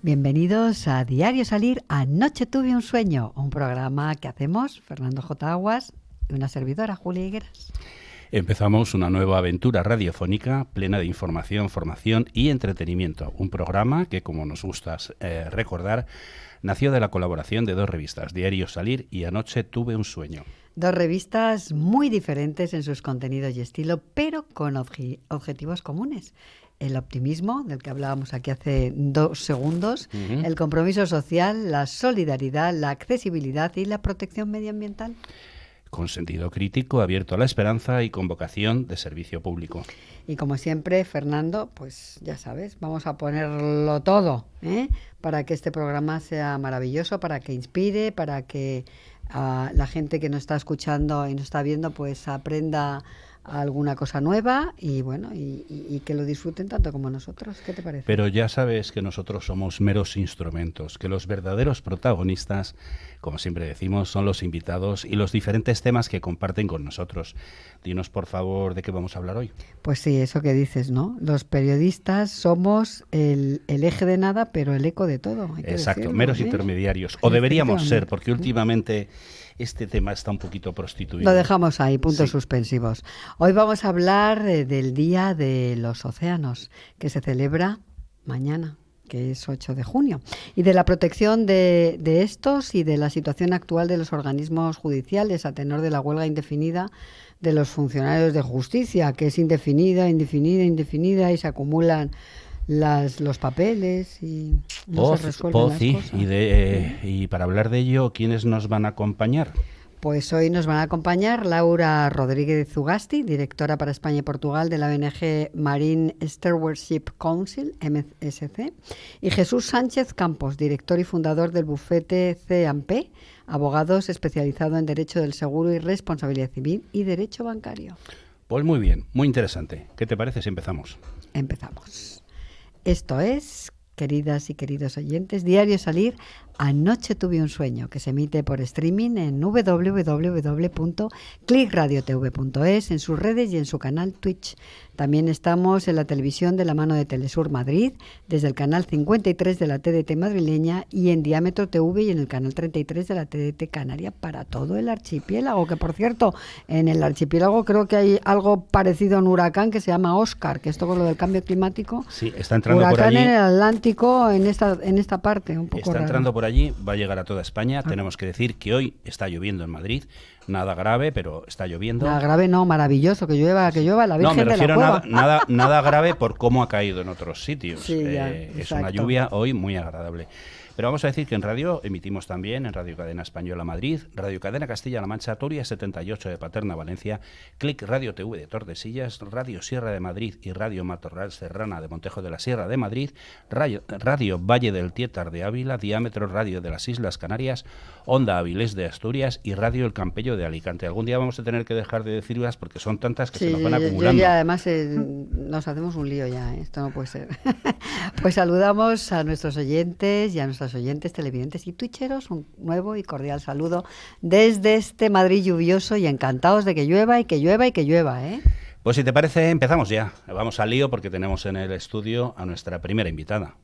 Bienvenidos a Diario Salir, Anoche tuve un sueño, un programa que hacemos Fernando J. Aguas y una servidora, Julia Higueras. Empezamos una nueva aventura radiofónica plena de información, formación y entretenimiento. Un programa que, como nos gusta recordar, nació de la colaboración de dos revistas, Diario Salir y Anoche tuve un sueño. Dos revistas muy diferentes en sus contenidos y estilo, pero con objetivos comunes. El optimismo, del que hablábamos aquí hace 2 segundos, el compromiso social, la solidaridad, la accesibilidad y la protección medioambiental. Con sentido crítico, abierto a la esperanza y con vocación de servicio público. Y como siempre, Fernando, pues ya sabes, vamos a ponerlo todo, para que este programa sea maravilloso, para que inspire, para que la gente que nos está escuchando y nos está viendo pues aprenda alguna cosa nueva y bueno, y que lo disfruten tanto como nosotros. ¿Qué te parece? Pero ya sabes que nosotros somos meros instrumentos, que los verdaderos protagonistas, como siempre decimos, son los invitados y los diferentes temas que comparten con nosotros. Dinos, por favor, ¿de qué vamos a hablar hoy? Pues sí, eso que dices, ¿no? Los periodistas somos el eje de nada, pero el eco de todo. Exacto, decirlo, meros intermediarios. O deberíamos ser, porque últimamente este tema está un poquito prostituido. Lo dejamos ahí, puntos sí. suspensivos. Hoy vamos a hablar del Día de los Océanos, que se celebra mañana, que es 8 de junio, y de la protección de estos y de la situación actual de los organismos judiciales a tenor de la huelga indefinida de los funcionarios de justicia, que es indefinida y se acumulan los papeles y no se resuelven las cosas. Y para hablar de ello, ¿quiénes nos van a acompañar? Pues hoy nos van a acompañar Laura Rodríguez Zugasti, directora para España y Portugal de la ONG Marine Stewardship Council, MSC, y Jesús Sánchez Campos, director y fundador del bufete C&P, abogados especializado en Derecho del Seguro y Responsabilidad Civil y Derecho Bancario. Pues muy bien, muy interesante. ¿Qué te parece si empezamos? Empezamos. Esto es, queridas y queridos oyentes, Diario Salir, Anoche tuve un sueño, que se emite por streaming en www.clickradiotv.es, en sus redes y en su canal Twitch. También estamos en la televisión de la mano de Telesur Madrid, desde el canal 53 de la TDT madrileña y en Diámetro TV y en el canal 33 de la TDT Canaria para todo el archipiélago, que por cierto, en el archipiélago creo que hay algo parecido a un huracán que se llama Óscar, que esto con lo del cambio climático. Sí, está entrando huracán por allí. En el Atlántico, en esta parte, un poco está raro. Entrando por allí, va a llegar a toda España. Tenemos que decir que hoy está lloviendo en Madrid. Nada grave, pero está lloviendo. Nada grave no, maravilloso, que llueva la Virgen de la Cueva. No, me refiero a nada grave por cómo ha caído en otros sitios. Sí, es una lluvia hoy muy agradable. Pero vamos a decir que en radio emitimos también en Radio Cadena Española Madrid, Radio Cadena Castilla-La Mancha, Turia 78 de Paterna, Valencia, Clic Radio TV de Tordesillas, Radio Sierra de Madrid y Radio Matorral Serrana de Montejo de la Sierra de Madrid, Radio Valle del Tietar de Ávila, Diámetro Radio de las Islas Canarias, Onda Avilés de Asturias y Radio El Campello de Alicante. Algún día vamos a tener que dejar de decirlas porque son tantas que se nos van acumulando. Y además nos hacemos un lío ya, esto no puede ser. Pues saludamos a nuestros oyentes y a nuestros oyentes, televidentes y twitcheros, un nuevo y cordial saludo desde este Madrid lluvioso y encantados de que llueva y que llueva y que llueva, ¿eh? Pues si te parece, empezamos ya. Vamos al lío porque tenemos en el estudio a nuestra primera invitada.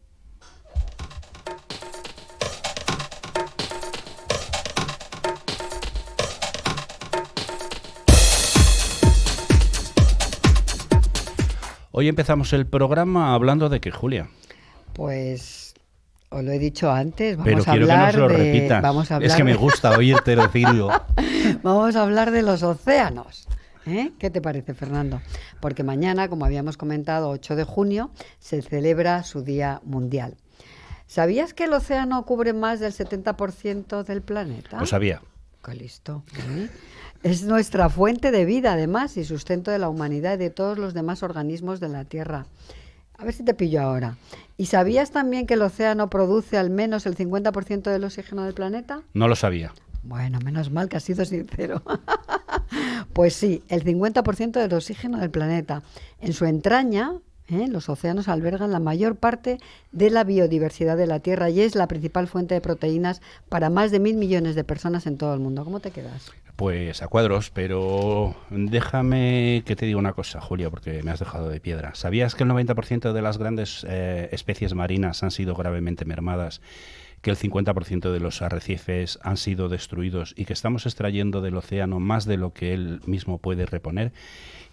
Hoy empezamos el programa hablando de qué, Julia. Pues os lo he dicho antes, pero quiero que nos lo repitas. Es que me gusta oírte decirlo. Vamos a hablar de los océanos. ¿Qué te parece, Fernando? Porque mañana, como habíamos comentado, 8 de junio, se celebra su Día Mundial. ¿Sabías que el océano cubre más del 70% del planeta? Lo sabía. ¡Qué listo! Es nuestra fuente de vida, además, y sustento de la humanidad y de todos los demás organismos de la Tierra. A ver si te pillo ahora. ¿Y sabías también que el océano produce al menos el 50% del oxígeno del planeta? No lo sabía. Bueno, menos mal que has sido sincero. Pues sí, el 50% del oxígeno del planeta. En su entraña, Los océanos albergan la mayor parte de la biodiversidad de la Tierra y es la principal fuente de proteínas para más de 1.000 millones de personas en todo el mundo. ¿Cómo te quedas? Pues a cuadros, pero déjame que te diga una cosa, Julia, porque me has dejado de piedra. ¿Sabías que el 90% de las grandes especies marinas han sido gravemente mermadas, que el 50% de los arrecifes han sido destruidos y que estamos extrayendo del océano más de lo que él mismo puede reponer?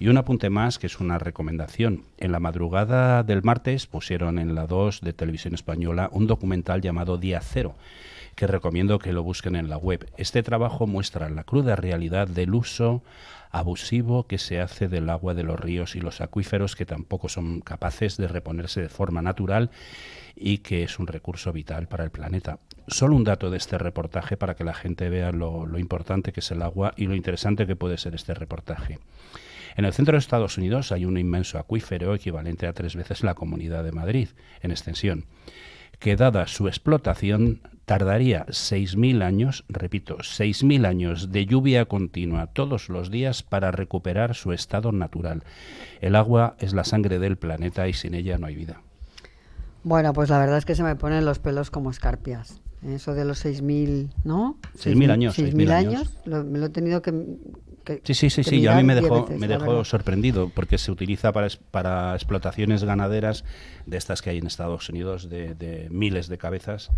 Y un apunte más, que es una recomendación. En la madrugada del martes pusieron en la 2 de Televisión Española un documental llamado Día Cero, que recomiendo que lo busquen en la web. Este trabajo muestra la cruda realidad del uso abusivo que se hace del agua de los ríos y los acuíferos, que tampoco son capaces de reponerse de forma natural y que es un recurso vital para el planeta. Solo un dato de este reportaje para que la gente vea lo importante que es el agua y lo interesante que puede ser este reportaje. En el centro de Estados Unidos hay un inmenso acuífero equivalente a 3 veces la Comunidad de Madrid en extensión, que dada su explotación tardaría 6.000 años, repito, 6.000 años de lluvia continua todos los días para recuperar su estado natural. El agua es la sangre del planeta y sin ella no hay vida. Bueno, pues la verdad es que se me ponen los pelos como escarpias. Eso de los 6.000, ¿no? 6.000 años. 6.000 años. Me lo he tenido que Sí, y a mí me dejó sorprendido, porque se utiliza para explotaciones ganaderas de estas que hay en Estados Unidos, de miles de cabezas,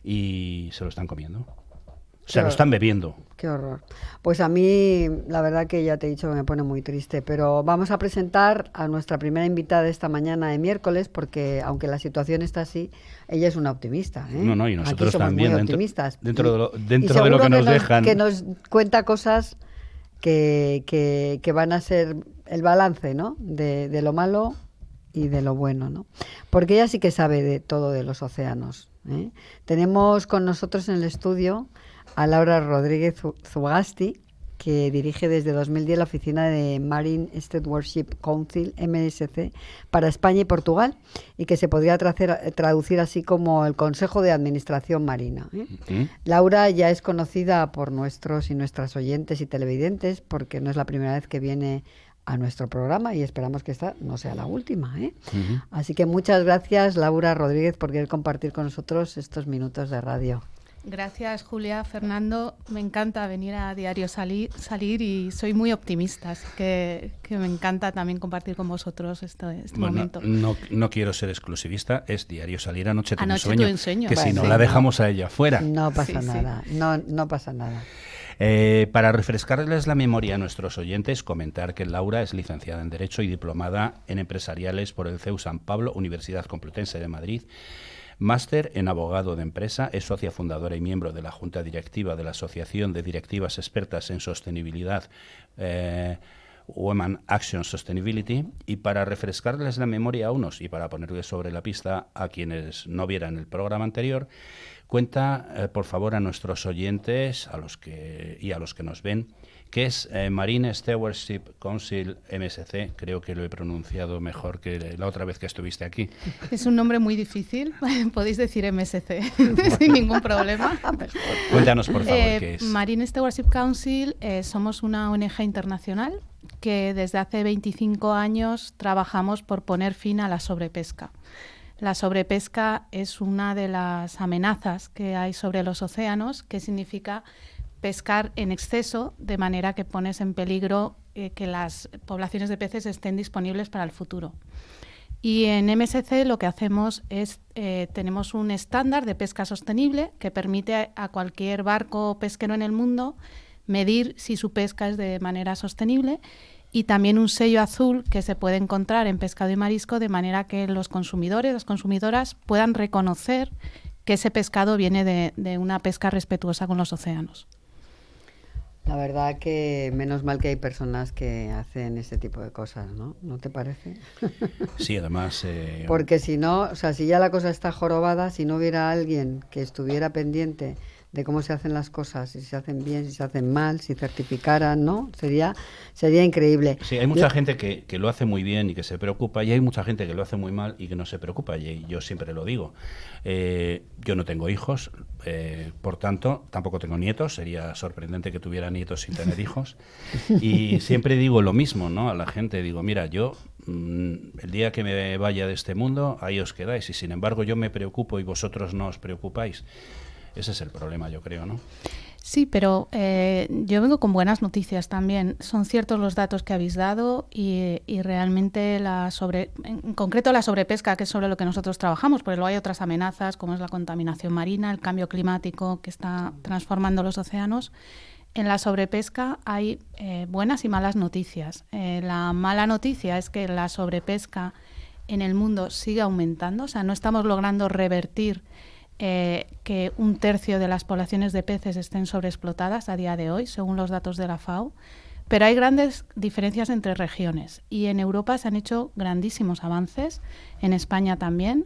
y se lo están comiendo. O sea, lo están bebiendo. Qué horror. Pues a mí, la verdad que ya te he dicho que me pone muy triste, pero vamos a presentar a nuestra primera invitada esta mañana de miércoles, porque aunque la situación está así, ella es una optimista. No, y nosotros aquí somos también, muy optimistas. dentro de lo que nos dejan. Que nos cuenta cosas que van a ser el balance, ¿no? De lo malo y de lo bueno, ¿no? Porque ella sí que sabe de todo de los océanos. Tenemos con nosotros en el estudio a Laura Rodríguez Zugasti, que dirige desde 2010 la oficina de Marine Stewardship Council, MSC, para España y Portugal, y que se podría traducir así como el Consejo de Administración Marina. Laura ya es conocida por nuestros y nuestras oyentes y televidentes, porque no es la primera vez que viene a nuestro programa y esperamos que esta no sea la última. Así que muchas gracias, Laura Rodríguez, por querer compartir con nosotros estos minutos de radio. Gracias, Julia, Fernando. Me encanta venir a Diario Salir y soy muy optimista, así que me encanta también compartir con vosotros este momento. No quiero ser exclusivista, es Diario Salir, Anoche tuve un sueño. Que si no la dejamos a ella fuera. No pasa nada, no pasa nada. Para refrescarles la memoria a nuestros oyentes, comentar que Laura es licenciada en Derecho y diplomada en Empresariales por el CEU San Pablo, Universidad Complutense de Madrid. Máster en Abogado de Empresa, es socia fundadora y miembro de la Junta Directiva de la Asociación de Directivas Expertas en Sostenibilidad, Women Action Sustainability. Y para refrescarles la memoria a unos y para ponerles sobre la pista a quienes no vieran el programa anterior, cuenta, por favor, a nuestros oyentes a los que nos ven, que es Marine Stewardship Council, MSC. Creo que lo he pronunciado mejor que la otra vez que estuviste aquí. Es un nombre muy difícil, podéis decir MSC sin ningún problema. Cuéntanos, por favor, qué es. Marine Stewardship Council, somos una ONG internacional que desde hace 25 años trabajamos por poner fin a la sobrepesca. La sobrepesca es una de las amenazas que hay sobre los océanos, que significa pescar en exceso, de manera que pones en peligro que las poblaciones de peces estén disponibles para el futuro. Y en MSC lo que hacemos es, tenemos un estándar de pesca sostenible que permite a cualquier barco pesquero en el mundo medir si su pesca es de manera sostenible, y también un sello azul que se puede encontrar en pescado y marisco, de manera que los consumidores, las consumidoras puedan reconocer que ese pescado viene de una pesca respetuosa con los océanos. La verdad que menos mal que hay personas que hacen ese tipo de cosas, ¿no? ¿No te parece? Sí, además... Porque si no, o sea, si ya la cosa está jorobada, si no hubiera alguien que estuviera pendiente de cómo se hacen las cosas, si se hacen bien, si se hacen mal, si certificaran, ¿no? Sería increíble. Sí, hay mucha gente que lo hace muy bien y que se preocupa, y hay mucha gente que lo hace muy mal y que no se preocupa, y yo siempre lo digo. Yo no tengo hijos, por tanto, tampoco tengo nietos, sería sorprendente que tuviera nietos sin tener hijos, y siempre digo lo mismo, ¿no? A la gente digo, mira, yo el día que me vaya de este mundo, ahí os quedáis. Y sin embargo yo me preocupo y vosotros no os preocupáis. Ese es el problema, yo creo, ¿no? Sí, pero yo vengo con buenas noticias también. Son ciertos los datos que habéis dado y realmente en concreto la sobrepesca, que es sobre lo que nosotros trabajamos, porque luego hay otras amenazas como es la contaminación marina, el cambio climático que está transformando los océanos. En la sobrepesca hay buenas y malas noticias. La mala noticia es que la sobrepesca en el mundo sigue aumentando, o sea, no estamos logrando revertir que 1/3 de las poblaciones de peces estén sobreexplotadas a día de hoy, según los datos de la FAO, pero hay grandes diferencias entre regiones y en Europa se han hecho grandísimos avances, en España también.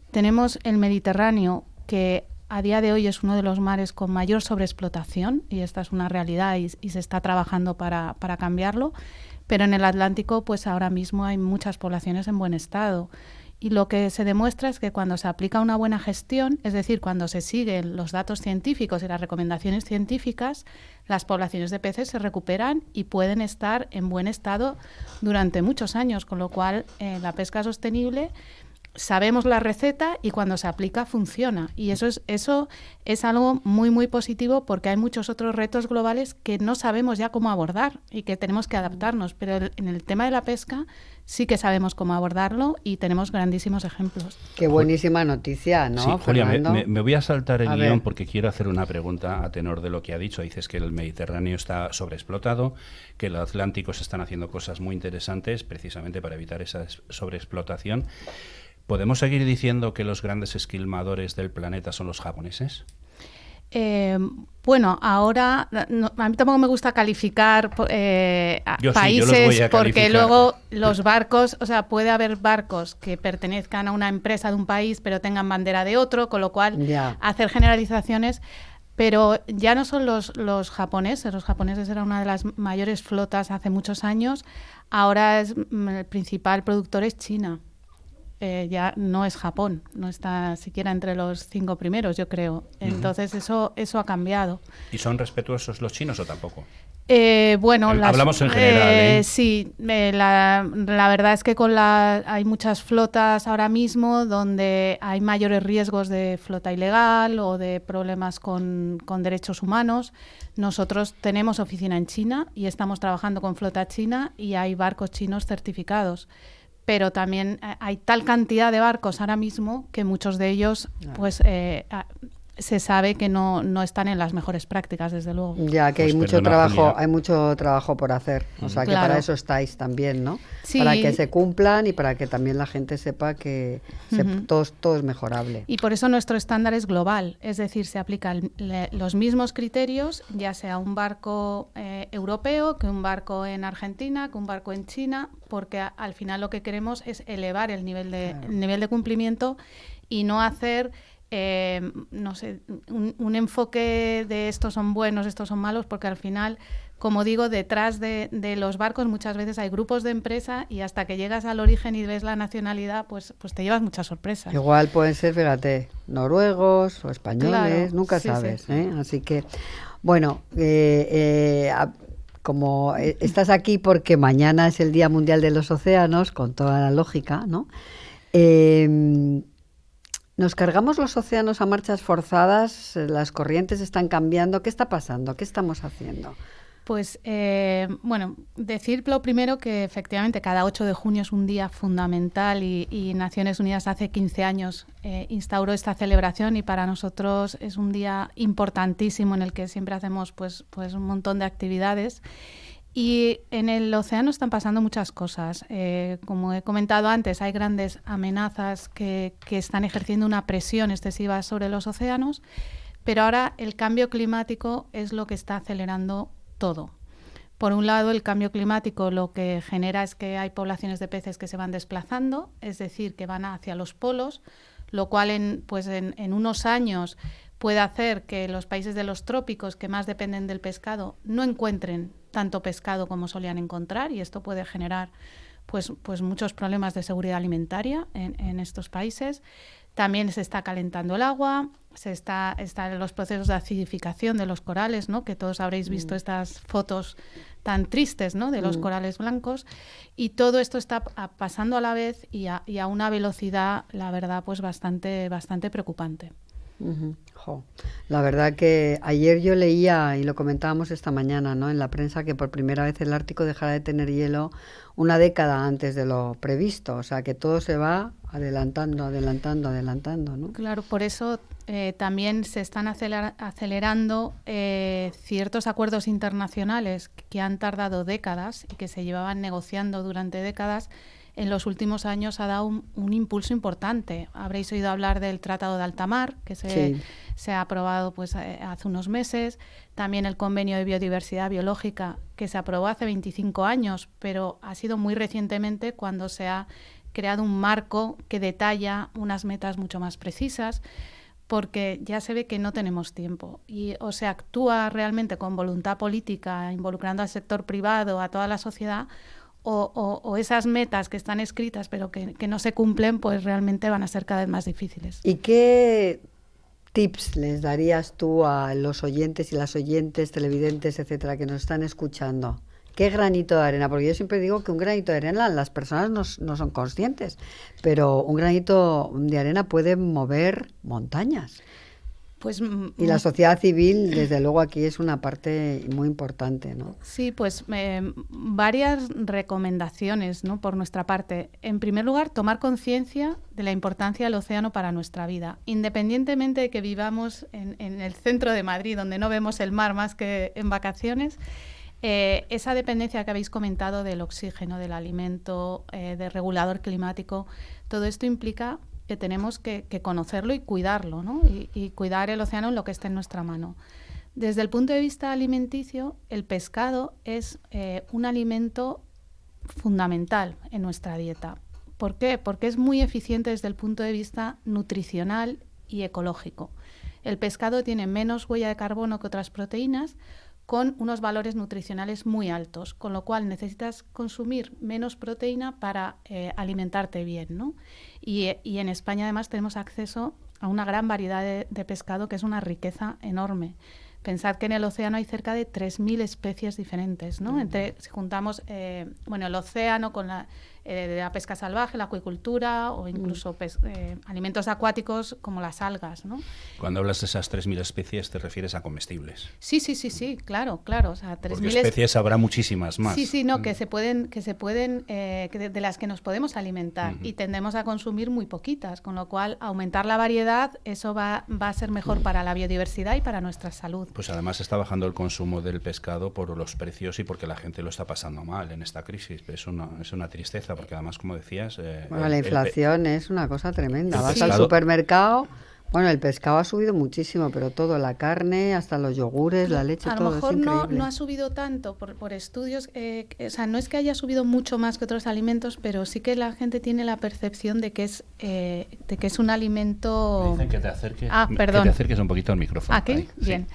Tenemos el Mediterráneo, que a día de hoy es uno de los mares con mayor sobreexplotación y esta es una realidad y se está trabajando para cambiarlo, pero en el Atlántico pues ahora mismo hay muchas poblaciones en buen estado. Y lo que se demuestra es que cuando se aplica una buena gestión, es decir, cuando se siguen los datos científicos y las recomendaciones científicas, las poblaciones de peces se recuperan y pueden estar en buen estado durante muchos años, con lo cual la pesca sostenible sabemos la receta y cuando se aplica funciona. Y eso es algo muy, muy positivo porque hay muchos otros retos globales que no sabemos ya cómo abordar y que tenemos que adaptarnos. Pero en el tema de la pesca sí que sabemos cómo abordarlo y tenemos grandísimos ejemplos. Qué buenísima noticia, ¿no, sí, Julia, Fernando? me voy a saltar el guión porque quiero hacer una pregunta a tenor de lo que ha dicho. Dices que el Mediterráneo está sobreexplotado, que el Atlántico se están haciendo cosas muy interesantes precisamente para evitar esa sobreexplotación. ¿Podemos seguir diciendo que los grandes esquilmadores del planeta son los japoneses? Bueno, ahora a mí tampoco me gusta calificar países porque luego los barcos, o sea, puede haber barcos que pertenezcan a una empresa de un país pero tengan bandera de otro, con lo cual hacer generalizaciones. Pero ya no son los japoneses eran una de las mayores flotas hace muchos años, ahora el principal productor es China. Ya no es Japón, no está siquiera entre los 5 primeros, yo creo. Entonces eso ha cambiado. ¿Y son respetuosos los chinos o tampoco? Bueno, hablamos en general. Sí, la verdad es que hay muchas flotas ahora mismo donde hay mayores riesgos de flota ilegal o de problemas con derechos humanos. Nosotros tenemos oficina en China y estamos trabajando con flota china y hay barcos chinos certificados. Pero también hay tal cantidad de barcos ahora mismo que muchos de ellos pues se sabe que no están en las mejores prácticas, desde luego. Ya que pues hay mucho trabajo por hacer, o sea que para eso estáis también, ¿no? Sí. Para que se cumplan y para que también la gente sepa que todo es mejorable. Y por eso nuestro estándar es global, es decir, se aplican los mismos criterios, ya sea un barco europeo, que un barco en Argentina, que un barco en China, porque al final lo que queremos es elevar el nivel de cumplimiento y no hacer un enfoque de estos son buenos, estos son malos, porque al final, como digo, detrás de los barcos muchas veces hay grupos de empresa y hasta que llegas al origen y ves la nacionalidad, pues te llevas muchas sorpresas. Igual pueden ser, fíjate, noruegos o españoles, nunca sabes, sí. Así que, bueno, como estás aquí porque mañana es el Día Mundial de los Océanos, con toda la lógica, ¿no? ¿Nos cargamos los océanos a marchas forzadas? ¿Las corrientes están cambiando? ¿Qué está pasando? ¿Qué estamos haciendo? Pues, bueno, decir lo primero que efectivamente cada 8 de junio es un día fundamental y Naciones Unidas hace 15 años instauró esta celebración y para nosotros es un día importantísimo en el que siempre hacemos pues un montón de actividades. Y en el océano están pasando muchas cosas. Como he comentado antes, hay grandes amenazas que están ejerciendo una presión excesiva sobre los océanos, pero ahora el cambio climático es lo que está acelerando todo. Por un lado, el cambio climático lo que genera es que hay poblaciones de peces que se van desplazando, es decir, que van hacia los polos, lo cual en unos años puede hacer que los países de los trópicos que más dependen del pescado no encuentren tanto pescado como solían encontrar y esto puede generar pues muchos problemas de seguridad alimentaria en estos países. También se está calentando el agua, están los procesos de acidificación de los corales, ¿no? Que todos habréis visto estas fotos tan tristes, ¿no? De los corales blancos, y todo esto está pasando a la vez y a una velocidad, la verdad, pues bastante preocupante. La verdad que ayer yo leía, y lo comentábamos esta mañana, ¿no? En la prensa, que por primera vez el Ártico dejará de tener hielo una década antes de lo previsto, o sea que todo se va adelantando, ¿no? Claro, por eso también se están acelerando ciertos acuerdos internacionales que han tardado décadas y que se llevaban negociando durante décadas. En los últimos años ha dado un impulso importante. Habréis oído hablar del Tratado de Alta Mar, que se ha aprobado pues hace unos meses. También el Convenio de Biodiversidad Biológica, que se aprobó hace 25 años, pero ha sido muy recientemente cuando se ha creado un marco que detalla unas metas mucho más precisas, porque ya se ve que no tenemos tiempo. Y o se actúa realmente con voluntad política, involucrando al sector privado, a toda la sociedad, o esas metas que están escritas pero que no se cumplen, pues realmente van a ser cada vez más difíciles. ¿Y qué tips les darías tú a los oyentes y las oyentes, televidentes, etcétera, que nos están escuchando? ¿Qué granito de arena? Porque yo siempre digo que un granito de arena, las personas no son conscientes, pero un granito de arena puede mover montañas. Pues, y la sociedad civil, desde luego, aquí es una parte muy importante, ¿no? Sí, pues varias recomendaciones, ¿no? Por nuestra parte. En primer lugar, tomar conciencia de la importancia del océano para nuestra vida. Independientemente de que vivamos en el centro de Madrid, donde no vemos el mar más que en vacaciones, esa dependencia que habéis comentado del oxígeno, del alimento, del regulador climático, todo esto implica que tenemos que conocerlo y cuidarlo, ¿no? Y cuidar el océano en lo que esté en nuestra mano. Desde el punto de vista alimenticio, el pescado es un alimento fundamental en nuestra dieta. ¿Por qué? Porque es muy eficiente desde el punto de vista nutricional y ecológico. El pescado tiene menos huella de carbono que otras proteínas, con unos valores nutricionales muy altos, con lo cual necesitas consumir menos proteína para alimentarte bien, ¿no? Y en España además tenemos acceso a una gran variedad de pescado, que es una riqueza enorme. Pensad que en el océano hay cerca de 3.000 especies diferentes, ¿no? Si juntamos el océano con la pesca salvaje, la acuicultura o incluso alimentos acuáticos como las algas, ¿no? Cuando hablas de esas 3.000 especies, ¿te refieres a comestibles? Sí, claro. O sea, 3.000 porque especies habrá muchísimas más. Sí, no, que se pueden de las que nos podemos alimentar, y tendemos a consumir muy poquitas, con lo cual aumentar la variedad, eso va a ser mejor para la biodiversidad y para nuestra salud. Pues además está bajando el consumo del pescado por los precios y porque la gente lo está pasando mal en esta crisis. Es una tristeza, porque además, como decías... la inflación es una cosa tremenda. Vas pescado, al supermercado... Bueno, el pescado ha subido muchísimo, pero todo, la carne, hasta los yogures, la leche, todo es increíble. A lo mejor no ha subido tanto por estudios, o sea, no es que haya subido mucho más que otros alimentos, pero sí que la gente tiene la percepción de que es un alimento... Me dicen que te acerques, perdón. Que te acerques un poquito al micrófono. ¿Aquí? Ahí, bien.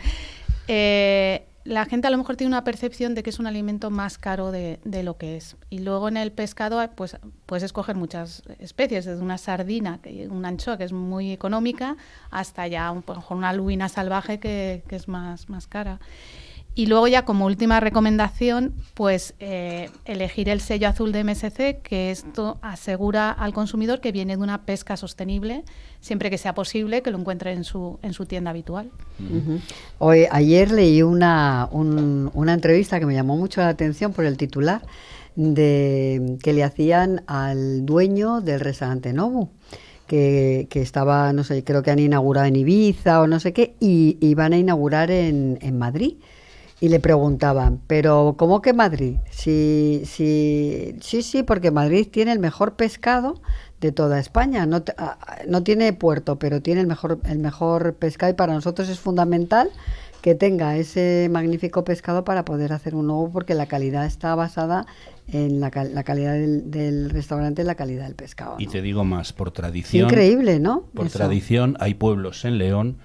Sí. La gente a lo mejor tiene una percepción de que es un alimento más caro de lo que es. Y luego en el pescado pues puedes escoger muchas especies, desde una sardina, una anchoa que es muy económica, hasta ya una lubina salvaje que es más cara. Y luego ya como última recomendación, pues elegir el sello azul de MSC, que esto asegura al consumidor que viene de una pesca sostenible, siempre que sea posible que lo encuentre en su tienda habitual. Ayer leí una entrevista que me llamó mucho la atención por el titular, que le hacían al dueño del restaurante Nobu, que estaba, no sé, creo que han inaugurado en Ibiza o no sé qué, y van a inaugurar en Madrid. Y le preguntaban, ¿pero cómo que Madrid? Sí, porque Madrid tiene el mejor pescado de toda España. No tiene puerto, pero tiene el mejor pescado, y para nosotros es fundamental que tenga ese magnífico pescado para poder hacer un nuevo, porque la calidad está basada en la calidad del restaurante, en la calidad del pescado, ¿no? Y te digo más, por tradición... Increíble, ¿no? Por tradición hay pueblos en León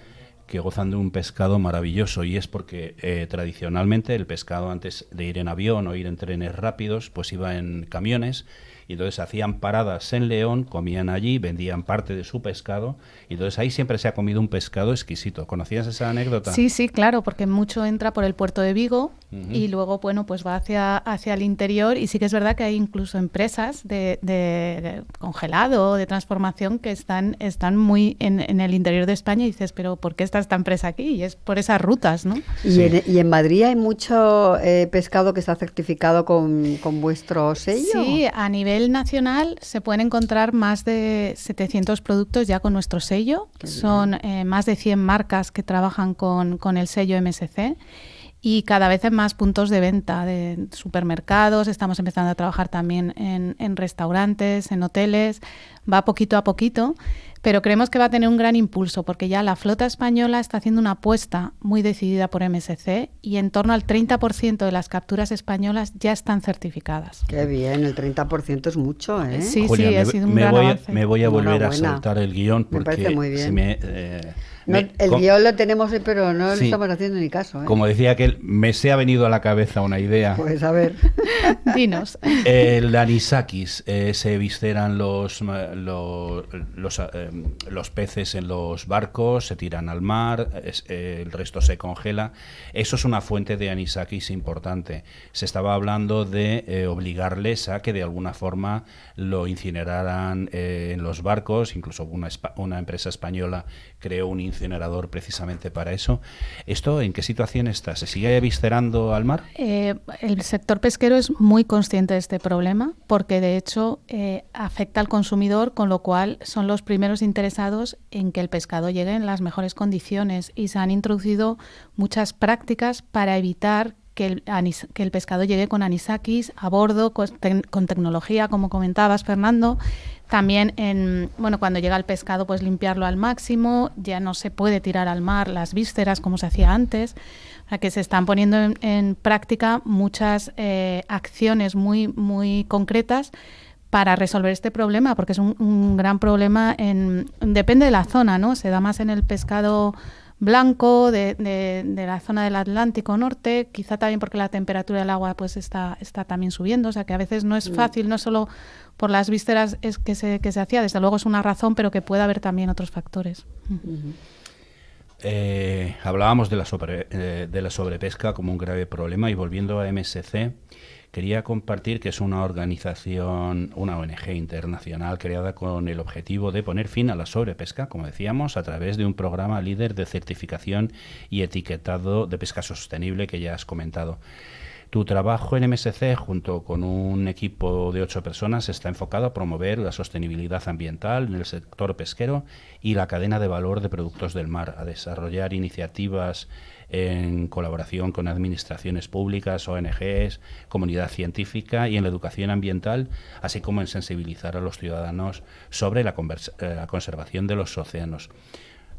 que gozan de un pescado maravilloso, y es porque tradicionalmente el pescado, antes de ir en avión o ir en trenes rápidos, pues iba en camiones, y entonces hacían paradas en León, comían allí, vendían parte de su pescado, y entonces ahí siempre se ha comido un pescado exquisito. ¿Conocías esa anécdota? Sí, sí, claro, porque mucho entra por el puerto de Vigo y luego, bueno, pues va hacia el interior, y sí que es verdad que hay incluso empresas de congelado, de transformación, que están muy en el interior de España, y dices, pero ¿por qué está esta empresa aquí? Y es por esas rutas, ¿no? ¿Y en Madrid hay mucho pescado que está certificado con vuestro sello? Sí, a nivel nacional se pueden encontrar más de 700 productos ya con nuestro sello. Son más de 100 marcas que trabajan con el sello MSC. Y cada vez en más puntos de venta de supermercados, estamos empezando a trabajar también en restaurantes, en hoteles, va poquito a poquito, pero creemos que va a tener un gran impulso porque ya la flota española está haciendo una apuesta muy decidida por MSC y en torno al 30% de las capturas españolas ya están certificadas. Qué bien, el 30% es mucho, ¿eh? Sí, Julia, sí, ha sido un gran avance. Me voy a volver a saltar el guión porque me parece muy bien. el guión lo tenemos, pero no le estamos haciendo ni caso, ¿eh? Como decía aquel, se ha venido a la cabeza una idea. Pues a ver. Dinos. El anisakis, se visceran los peces en los barcos, se tiran al mar, el resto se congela. Eso es una fuente de anisakis importante. Se estaba hablando de obligarles a que de alguna forma lo incineraran en los barcos. Incluso una empresa española creó un incinerador precisamente para eso. ¿Esto en qué situación está? ¿Se sigue viscerando al mar? El sector pesquero es muy consciente de este problema porque de hecho afecta al consumidor, con lo cual son los primeros interesados en que el pescado llegue en las mejores condiciones, y se han introducido muchas prácticas para evitar que el pescado llegue con anisakis a bordo, con tecnología, como comentabas, Fernando. También, cuando llega el pescado, pues limpiarlo al máximo. Ya no se puede tirar al mar las vísceras como se hacía antes. O sea, que se están poniendo en práctica muchas acciones muy, muy concretas para resolver este problema, porque es un gran problema. Depende de la zona, ¿no? Se da más en el pescado blanco de la zona del Atlántico Norte, quizá también porque la temperatura del agua pues está también subiendo, o sea que a veces no es fácil, no solo por las vísceras es que se hacía, desde luego es una razón, pero que puede haber también otros factores. Hablábamos de la sobrepesca como un grave problema, y volviendo a MSC, quería compartir que es una organización, una ONG internacional creada con el objetivo de poner fin a la sobrepesca, como decíamos, a través de un programa líder de certificación y etiquetado de pesca sostenible que ya has comentado. Tu trabajo en MSC, junto con un equipo de 8 personas, está enfocado a promover la sostenibilidad ambiental en el sector pesquero y la cadena de valor de productos del mar, a desarrollar iniciativas en colaboración con administraciones públicas, ONGs, comunidad científica y en la educación ambiental, así como en sensibilizar a los ciudadanos sobre la conservación de los océanos.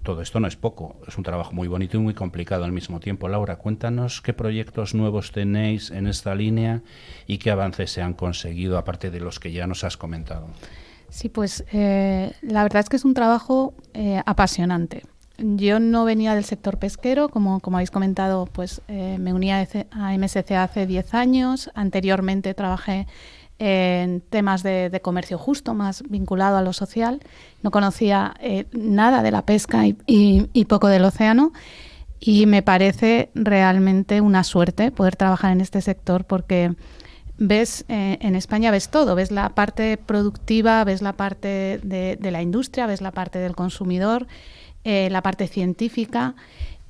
Todo esto no es poco, es un trabajo muy bonito y muy complicado al mismo tiempo. Laura, cuéntanos qué proyectos nuevos tenéis en esta línea y qué avances se han conseguido, aparte de los que ya nos has comentado. Sí, pues la verdad es que es un trabajo apasionante. Yo no venía del sector pesquero, como habéis comentado, pues me uní a MSC hace 10 años. Anteriormente trabajé en temas de comercio justo, más vinculado a lo social. No conocía nada de la pesca y poco del océano, y me parece realmente una suerte poder trabajar en este sector porque ves en España ves todo, ves la parte productiva, ves la parte de la industria, ves la parte del consumidor, la parte científica,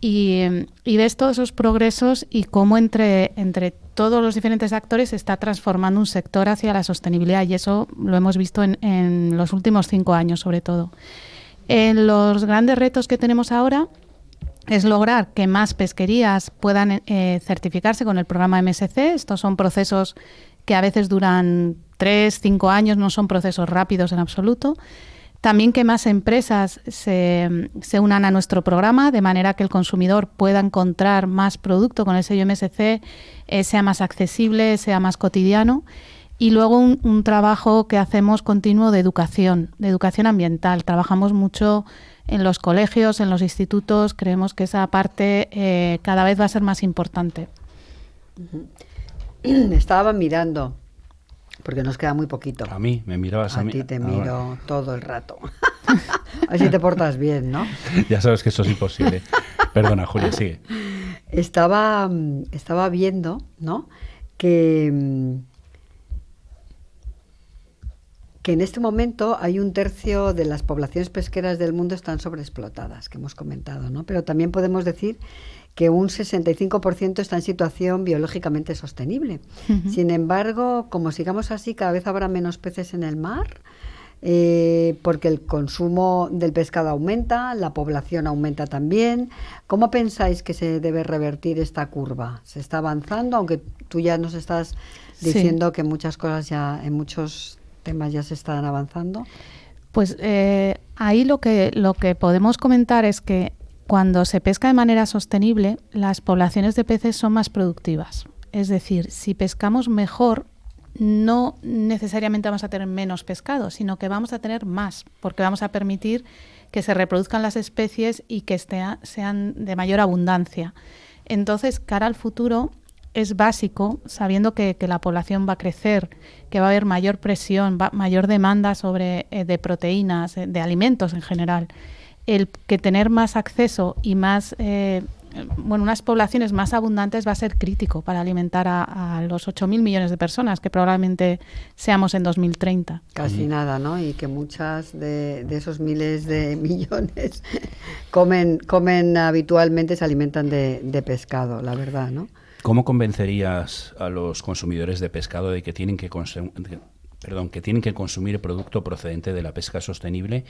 y ves todos esos progresos y cómo entre todos los diferentes actores se está transformando un sector hacia la sostenibilidad, y eso lo hemos visto en los últimos 5 años sobre todo. Los grandes retos que tenemos ahora es lograr que más pesquerías puedan certificarse con el programa MSC. Estos son procesos que a veces duran 3-5 años, no son procesos rápidos en absoluto. También que más empresas se unan a nuestro programa, de manera que el consumidor pueda encontrar más producto con el sello MSC, sea más accesible, sea más cotidiano. Y luego un trabajo que hacemos continuo de educación ambiental. Trabajamos mucho en los colegios, en los institutos. Creemos que esa parte cada vez va a ser más importante. Estaba mirando Porque nos queda muy poquito. A mí, me mirabas a mí. A ti te miro todo el rato. Así te portas bien, ¿no? Ya sabes que eso es imposible. Perdona, Julia, sigue. Estaba viendo, ¿no?, que en este momento hay 1/3 de las poblaciones pesqueras del mundo están sobreexplotadas, que hemos comentado, ¿no? Pero también podemos decir que un 65% está en situación biológicamente sostenible. Uh-huh. Sin embargo, como sigamos así, cada vez habrá menos peces en el mar, porque el consumo del pescado aumenta, la población aumenta también. ¿Cómo pensáis que se debe revertir esta curva? ¿Se está avanzando? Aunque tú ya nos estás diciendo que muchas cosas ya, en muchos temas ya se están avanzando. Pues ahí lo que podemos comentar es que cuando se pesca de manera sostenible, las poblaciones de peces son más productivas. Es decir, si pescamos mejor, no necesariamente vamos a tener menos pescado, sino que vamos a tener más, porque vamos a permitir que se reproduzcan las especies y que sean de mayor abundancia. Entonces, cara al futuro, es básico, sabiendo que la población va a crecer, que va a haber mayor presión, mayor demanda de proteínas, de alimentos en general, el que tener más acceso y más unas poblaciones más abundantes va a ser crítico para alimentar a los 8.000 millones de personas que probablemente seamos en 2030. Casi nada, ¿no? Y que muchas de esos miles de millones comen habitualmente, se alimentan de pescado, la verdad, ¿no? ¿Cómo convencerías a los consumidores de pescado de que tienen que consumir producto procedente de la pesca sostenible?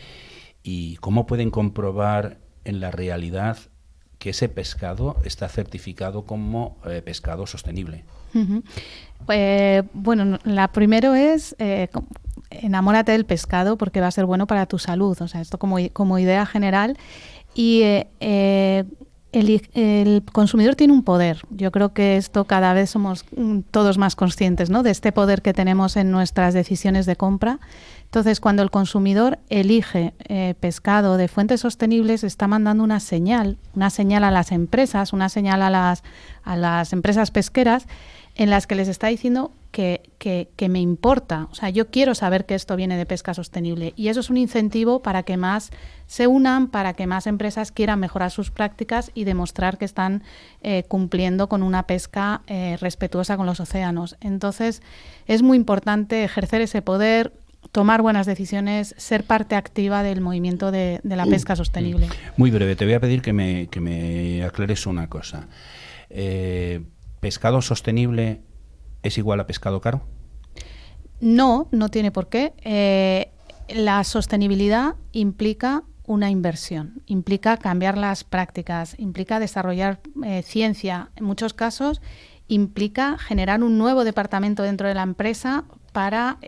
¿Y cómo pueden comprobar en la realidad que ese pescado está certificado como pescado sostenible? Uh-huh. La primero es enamórate del pescado porque va a ser bueno para tu salud. O sea, esto como idea general. Y el consumidor tiene un poder. Yo creo que esto cada vez somos todos más conscientes, ¿no?, de este poder que tenemos en nuestras decisiones de compra. Entonces, cuando el consumidor elige pescado de fuentes sostenibles, está mandando una señal a las empresas, una señal a las empresas pesqueras, en las que les está diciendo que me importa. O sea, yo quiero saber que esto viene de pesca sostenible. Y eso es un incentivo para que más se unan, para que más empresas quieran mejorar sus prácticas y demostrar que están cumpliendo con una pesca respetuosa con los océanos. Entonces, es muy importante ejercer ese poder, tomar buenas decisiones, ser parte activa del movimiento de la pesca sostenible. Muy breve, te voy a pedir que me aclares una cosa. ¿Pescado sostenible es igual a pescado caro? No tiene por qué. La sostenibilidad implica una inversión, implica cambiar las prácticas, implica desarrollar ciencia. En muchos casos implica generar un nuevo departamento dentro de la empresa para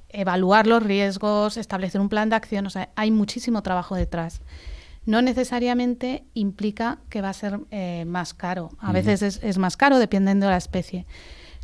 evaluar los riesgos, establecer un plan de acción. O sea, hay muchísimo trabajo detrás. No necesariamente implica que va a ser más caro. A veces es más caro dependiendo de la especie.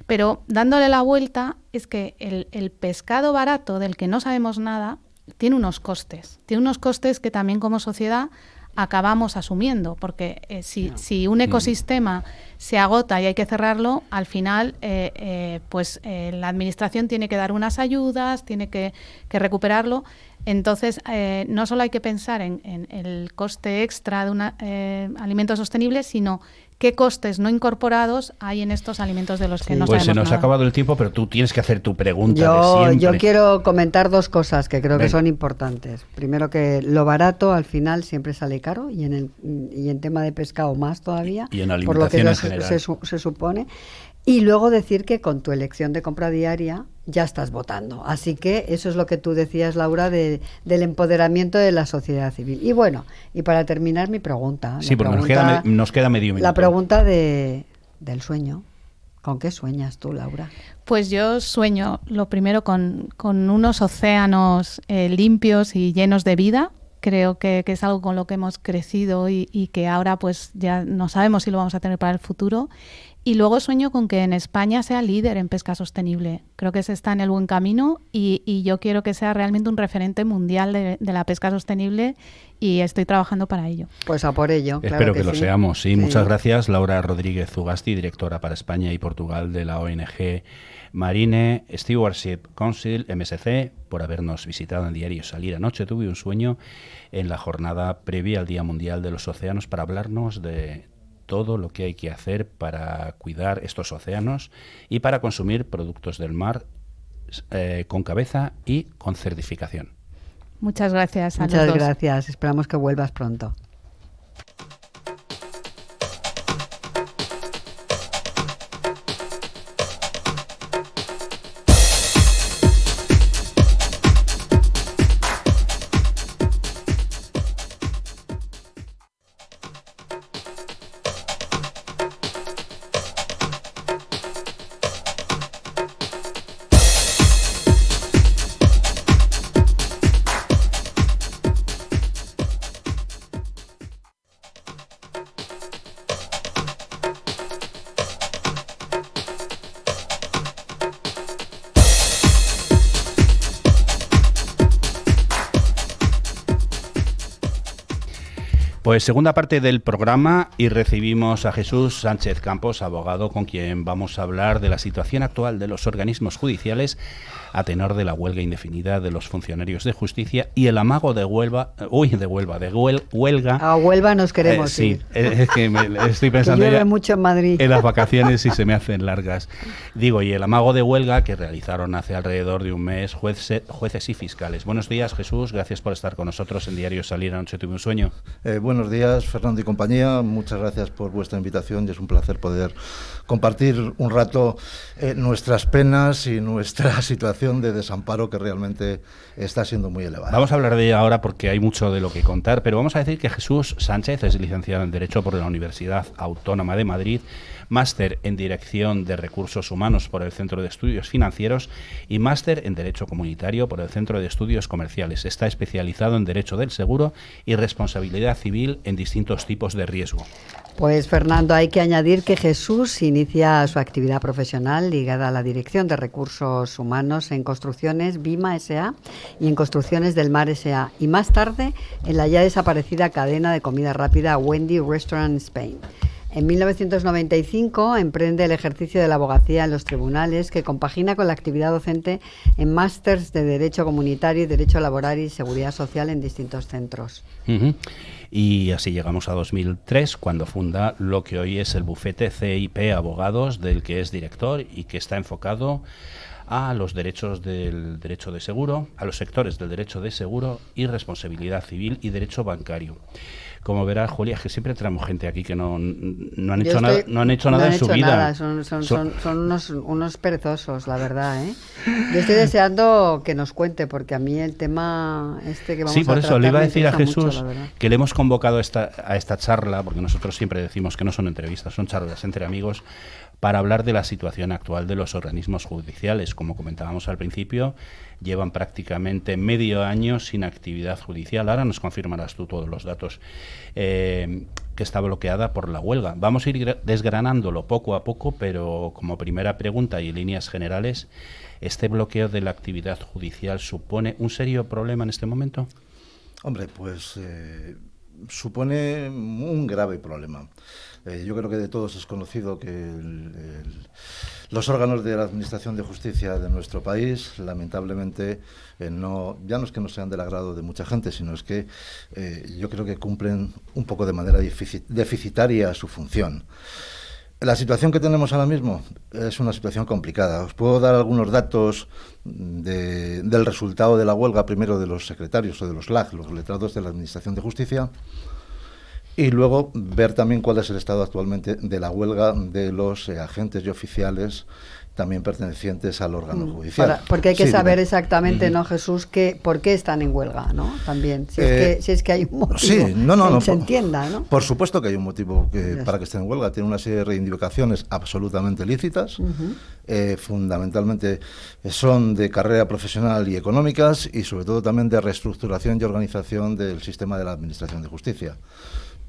Pero dándole la vuelta, es que el pescado barato del que no sabemos nada tiene unos costes. Tiene unos costes que también como sociedad acabamos asumiendo, porque si un ecosistema se agota y hay que cerrarlo, al final la administración tiene que dar unas ayudas, tiene que recuperarlo. Entonces, no solo hay que pensar en el coste extra de alimento sostenible, sino qué costes no incorporados hay en estos alimentos de los que no sabemos nada. Pues se nos ha acabado el tiempo, pero tú tienes que hacer tu pregunta de siempre. Yo quiero comentar dos cosas que creo que son importantes. Primero, que lo barato al final siempre sale caro, y en tema de pescado más todavía, y en alimentación en general. Se supone. Y luego decir que con tu elección de compra diaria ya estás votando. Así que eso es lo que tú decías, Laura, del empoderamiento de la sociedad civil. Y bueno, y para terminar mi pregunta. Sí, porque nos queda medio minuto. La pregunta del sueño. ¿Con qué sueñas tú, Laura? Pues yo sueño, lo primero, con unos océanos limpios y llenos de vida. Creo que es algo con lo que hemos crecido y que ahora pues ya no sabemos si lo vamos a tener para el futuro. Y luego sueño con que en España sea líder en pesca sostenible. Creo que se está en el buen camino y yo quiero que sea realmente un referente mundial de la pesca sostenible, y estoy trabajando para ello. Pues a por ello. Espero que lo sí. seamos. Sí, muchas gracias, Laura Rodríguez Zugasti, directora para España y Portugal de la ONG Marine Stewardship Council, MSC, por habernos visitado en Diario Salir. Anoche tuve un sueño en la jornada previa al Día Mundial de los Océanos para hablarnos de todo lo que hay que hacer para cuidar estos océanos y para consumir productos del mar con cabeza y con certificación. Muchas gracias a los Muchas dos. gracias. Esperamos que vuelvas pronto. Pues segunda parte del programa y recibimos a Jesús Sánchez Campos, abogado, con quien vamos a hablar de la situación actual de los organismos judiciales a tenor de la huelga indefinida de los funcionarios de justicia y el amago de huelga. A Huelva nos queremos sí, ir. Es que estoy pensando que llueve ya mucho en Madrid. en las vacaciones y se me hacen largas. Digo, y el amago de huelga que realizaron hace alrededor de un mes jueces y fiscales. Buenos días, Jesús, gracias por estar con nosotros en Diario Salir. Anoche tuve un sueño. Buenos días, Fernando y compañía. Muchas gracias por vuestra invitación y es un placer poder compartir un rato nuestras penas y nuestra situación de desamparo que realmente está siendo muy elevada. Vamos a hablar de ella ahora porque hay mucho de lo que contar, pero vamos a decir que Jesús Sánchez es licenciado en Derecho por la Universidad Autónoma de Madrid, máster en Dirección de Recursos Humanos por el Centro de Estudios Financieros y máster en Derecho Comunitario por el Centro de Estudios Comerciales. Está especializado en Derecho del Seguro y Responsabilidad Civil en distintos tipos de riesgo. Pues Fernando, hay que añadir que Jesús inicia su actividad profesional ligada a la Dirección de Recursos Humanos en Construcciones Vima S.A. y en Construcciones del Mar S.A. y más tarde en la ya desaparecida cadena de comida rápida Wendy Restaurant Spain. En 1995 emprende el ejercicio de la abogacía en los tribunales, que compagina con la actividad docente en másters de Derecho Comunitario y Derecho Laboral y Seguridad Social en distintos centros. Uh-huh. Y así llegamos a 2003, cuando funda lo que hoy es el bufete CIP Abogados, del que es director y que está enfocado a los derechos del derecho de seguro, a los sectores del derecho de seguro y responsabilidad civil y derecho bancario. Como verás, Julia, es que siempre traemos gente aquí que no han hecho nada en su vida. Son unos perezosos, la verdad, ¿eh? Yo estoy deseando que nos cuente, porque a mí el tema que vamos a tratar... Sí, por eso le iba a decir a Jesús mucho, que le hemos convocado a esta charla, porque nosotros siempre decimos que no son entrevistas, son charlas entre amigos, para hablar de la situación actual de los organismos judiciales. Como comentábamos al principio, llevan prácticamente medio año sin actividad judicial. Ahora nos confirmarás tú todos los datos, que está bloqueada por la huelga. Vamos a ir desgranándolo poco a poco, pero como primera pregunta y en líneas generales, ¿este bloqueo de la actividad judicial supone un serio problema en este momento? Hombre, pues supone un grave problema. Yo creo que de todos es conocido que los órganos de la Administración de Justicia de nuestro país, lamentablemente, ya no es que no sean del agrado de mucha gente, sino es que yo creo que cumplen un poco de manera deficitaria su función. La situación que tenemos ahora mismo es una situación complicada. Os puedo dar algunos datos del resultado de la huelga, primero de los secretarios o de los LAG, los letrados de la Administración de Justicia, y luego ver también cuál es el estado actualmente de la huelga de los agentes y oficiales también pertenecientes al órgano judicial. Porque hay que saber exactamente, ¿no, Jesús, por qué están en huelga, ¿no? También, si es que hay un motivo que se entienda, ¿no? Por supuesto que hay un motivo para que estén en huelga. Tiene una serie de reivindicaciones absolutamente lícitas, fundamentalmente son de carrera profesional y económicas, y sobre todo también de reestructuración y organización del sistema de la Administración de Justicia.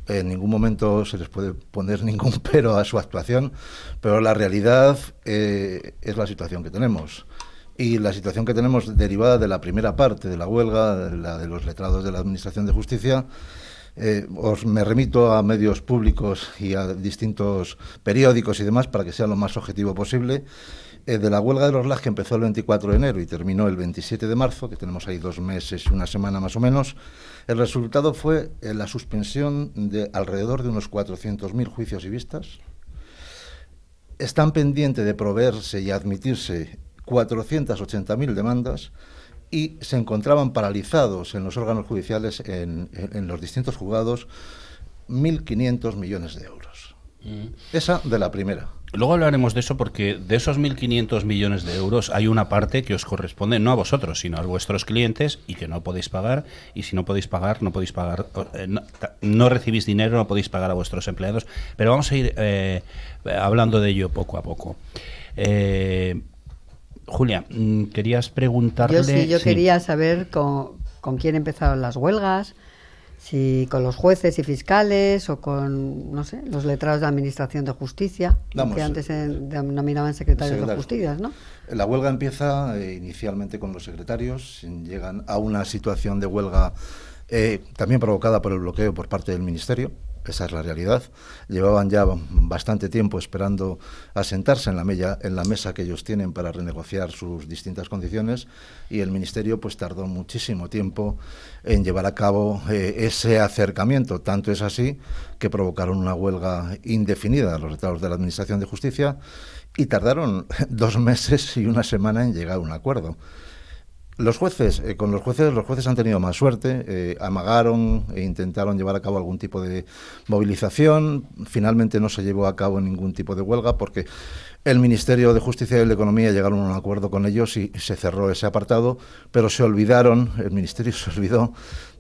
En ningún momento se les puede poner ningún pero a su actuación, pero la realidad es la situación que tenemos. Y la situación que tenemos derivada de la primera parte de la huelga, la de los letrados de la Administración de Justicia, me remito a medios públicos y a distintos periódicos y demás para que sea lo más objetivo posible. de la huelga de los LAG, que empezó el 24 de enero y terminó el 27 de marzo, que tenemos ahí 2 meses y una semana más o menos, el resultado fue la suspensión de alrededor de unos 400.000 juicios y vistas. Están pendientes de proveerse y admitirse 480.000 demandas y se encontraban paralizados en los órganos judiciales, en los distintos juzgados, 1.500 millones de euros. Esa de la primera. Luego hablaremos de eso, porque de esos 1.500 millones de euros hay una parte que os corresponde no a vosotros, sino a vuestros clientes, y que no podéis pagar, y si no podéis pagar, no recibís dinero, no podéis pagar a vuestros empleados, pero vamos a ir hablando de ello poco a poco. Julia, querías preguntarle... Yo quería saber con quién empezaron las huelgas, si con los jueces y fiscales o con, no sé, los letrados de Administración de Justicia, que antes se denominaban secretarios de Justicia, ¿no? La huelga empieza inicialmente con los secretarios, llegan a una situación de huelga también provocada por el bloqueo por parte del Ministerio. Esa es la realidad. Llevaban ya bastante tiempo esperando a sentarse en la mesa que ellos tienen para renegociar sus distintas condiciones, y el Ministerio pues tardó muchísimo tiempo en llevar a cabo ese acercamiento. Tanto es así que provocaron una huelga indefinida a los letrados de la Administración de Justicia y tardaron 2 meses y una semana en llegar a un acuerdo. Los jueces han tenido más suerte, amagaron e intentaron llevar a cabo algún tipo de movilización. Finalmente no se llevó a cabo ningún tipo de huelga porque el Ministerio de Justicia y el de Economía llegaron a un acuerdo con ellos y se cerró ese apartado, pero el Ministerio se olvidó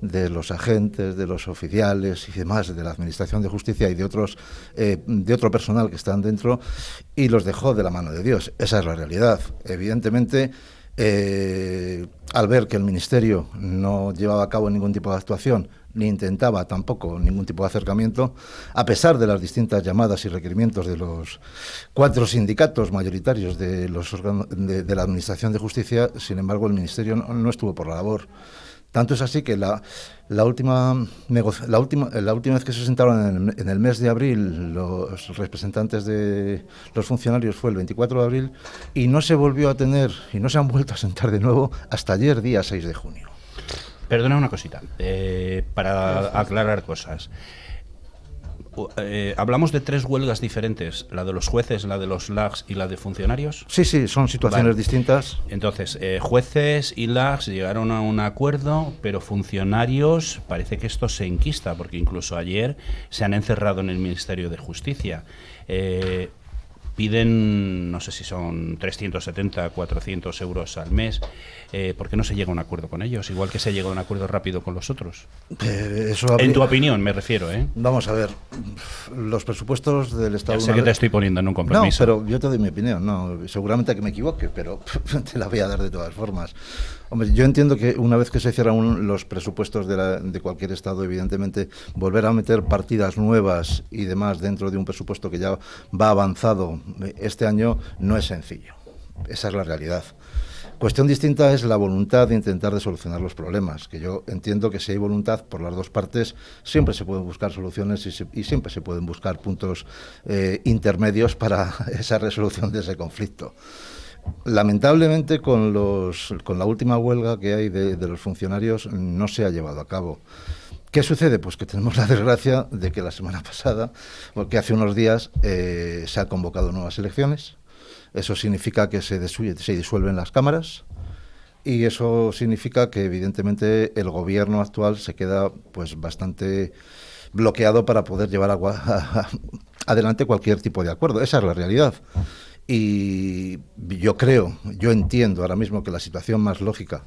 de los agentes, de los oficiales y demás de la Administración de Justicia y de otro personal que están dentro, y los dejó de la mano de Dios. Esa es la realidad. Evidentemente, al ver que el Ministerio no llevaba a cabo ningún tipo de actuación, ni intentaba tampoco ningún tipo de acercamiento, a pesar de las distintas llamadas y requerimientos de los 4 sindicatos mayoritarios de la Administración de Justicia, sin embargo el Ministerio no estuvo por la labor. Tanto es así que la última vez que se sentaron en el mes de abril los representantes de los funcionarios fue el 24 de abril y no se volvió a tener y no se han vuelto a sentar de nuevo hasta ayer, día 6 de junio. Perdona una cosita, para aclarar cosas. ¿Hablamos de 3 huelgas diferentes? ¿La de los jueces, la de los LAGs y la de funcionarios? Sí, son situaciones distintas. Entonces, jueces y LAGs llegaron a un acuerdo, pero funcionarios parece que esto se enquista, porque incluso ayer se han encerrado en el Ministerio de Justicia. Piden, no sé si son 370, 400 euros al mes. ¿Por qué no se llega a un acuerdo con ellos? Igual que se llega a un acuerdo rápido con los otros. En tu opinión, me refiero, ¿eh? Vamos a ver, los presupuestos del Estado... Ya sé que te estoy poniendo en un compromiso. No, pero yo te doy mi opinión. No, seguramente que me equivoque, pero te la voy a dar de todas formas. Hombre, yo entiendo que una vez que se cierran los presupuestos de cualquier Estado, evidentemente, volver a meter partidas nuevas y demás dentro de un presupuesto que ya va avanzado este año no es sencillo. Esa es la realidad. Cuestión distinta es la voluntad de intentar de solucionar los problemas, que yo entiendo que si hay voluntad por las dos partes, siempre se pueden buscar soluciones y siempre se pueden buscar puntos intermedios para esa resolución de ese conflicto. Lamentablemente, con la última huelga que hay de los funcionarios no se ha llevado a cabo. ¿Qué sucede? Pues que tenemos la desgracia de que la semana pasada, porque hace unos días, se han convocado nuevas elecciones. Eso significa que se disuelven las cámaras y eso significa que evidentemente el gobierno actual se queda pues bastante bloqueado para poder llevar adelante cualquier tipo de acuerdo. Esa es la realidad. Y yo entiendo ahora mismo que la situación más lógica,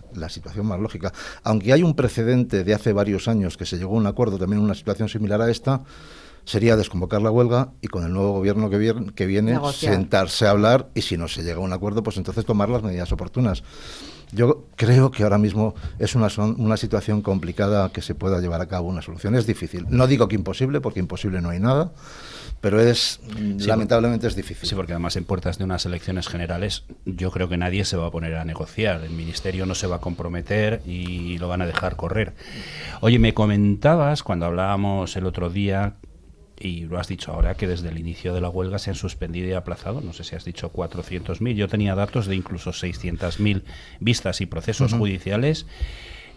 aunque hay un precedente de hace varios años que se llegó a un acuerdo también en una situación similar a esta, sería desconvocar la huelga y con el nuevo gobierno que viene negociar, sentarse a hablar, y si no se llega a un acuerdo, pues entonces tomar las medidas oportunas. Yo creo que ahora mismo es una situación complicada que se pueda llevar a cabo una solución. Es difícil. No digo que imposible, porque imposible no hay nada, pero lamentablemente es difícil. Sí, porque además en puertas de unas elecciones generales yo creo que nadie se va a poner a negociar. El Ministerio no se va a comprometer y lo van a dejar correr. Oye, me comentabas cuando hablábamos el otro día Y lo has dicho ahora, que desde el inicio de la huelga se han suspendido y aplazado, no sé si has dicho 400.000, yo tenía datos de incluso 600.000 vistas y procesos judiciales.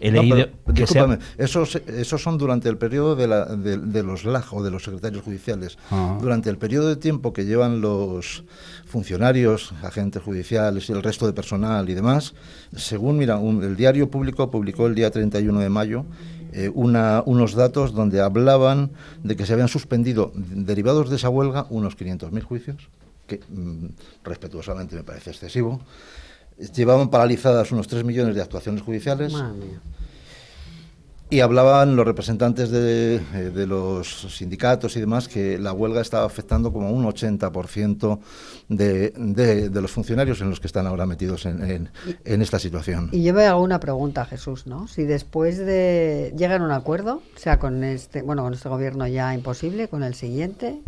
He leído discúlpame, esos son durante el periodo de los LAG o de los secretarios judiciales. Durante el periodo de tiempo que llevan los funcionarios, agentes judiciales y el resto de personal y demás, según el Diario Público publicó el día 31 de mayo unos datos donde hablaban de que se habían suspendido, derivados de esa huelga, unos 500.000 juicios, que respetuosamente me parece excesivo. Llevaban paralizadas unos 3 millones de actuaciones judiciales. Y hablaban los representantes de los sindicatos y demás que la huelga estaba afectando como un 80% de los funcionarios en los que están ahora metidos en esta situación. Y yo me hago una pregunta, Jesús, ¿no? Si después de llegar a un acuerdo, o sea, con este gobierno ya imposible, con el siguiente,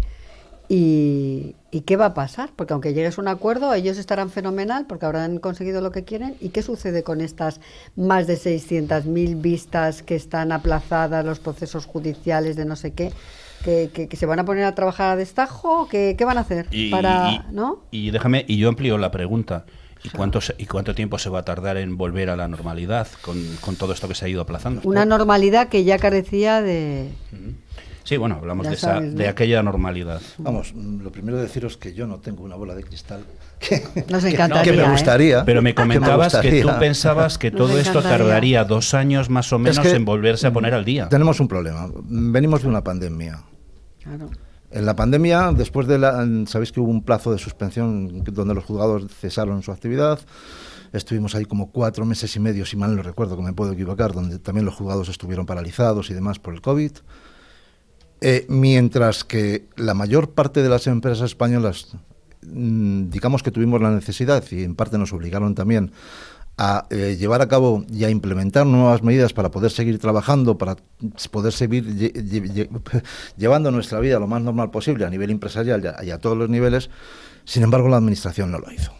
¿y qué va a pasar? Porque aunque llegues a un acuerdo, ellos estarán fenomenal porque habrán conseguido lo que quieren. ¿Y qué sucede con estas más de 600.000 vistas que están aplazadas, los procesos judiciales de no sé qué? ¿Que se van a poner a trabajar a destajo? ¿Qué van a hacer? ¿No? Y yo amplío la pregunta. ¿Y cuánto tiempo se va a tardar en volver a la normalidad con todo esto que se ha ido aplazando? Una normalidad que ya carecía de... Sí, bueno, hablamos de aquella normalidad. Vamos, lo primero de deciros que yo no tengo una bola de cristal Nos encantaría, que me gustaría. Pero me comentabas que tú pensabas que todo esto tardaría 2 años más o menos en volverse a poner al día. Tenemos un problema. Venimos de una pandemia. Claro. En la pandemia, después sabéis que hubo un plazo de suspensión donde los juzgados cesaron su actividad. Estuvimos ahí como 4 meses y medio, si mal no recuerdo, que me puedo equivocar, donde también los juzgados estuvieron paralizados y demás por el COVID. Mientras que la mayor parte de las empresas españolas, digamos que tuvimos la necesidad, y en parte nos obligaron también, a llevar a cabo y a implementar nuevas medidas para poder seguir trabajando, para poder seguir llevando nuestra vida lo más normal posible a nivel empresarial y a todos los niveles. Sin embargo, la Administración no lo hizo.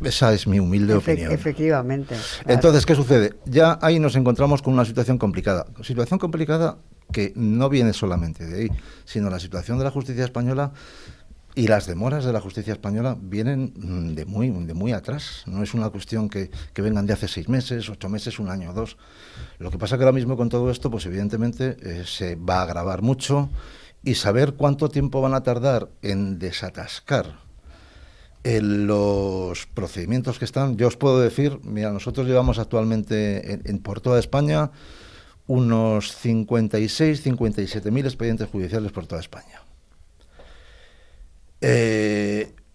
Esa es mi humilde opinión. Efectivamente. Claro. Entonces, ¿qué sucede? Ya ahí nos encontramos con una situación complicada. Situación complicada que no viene solamente de ahí, sino la situación de la justicia española y las demoras de la justicia española vienen de muy atrás. No es una cuestión que vengan de hace 6 meses, 8 meses, 1 año o 2. Lo que pasa que ahora mismo con todo esto, pues evidentemente se va a agravar mucho, y saber cuánto tiempo van a tardar en desatascar los procedimientos que están. Yo os puedo decir, mira, nosotros llevamos actualmente por toda España unos 57.000 expedientes judiciales por toda España.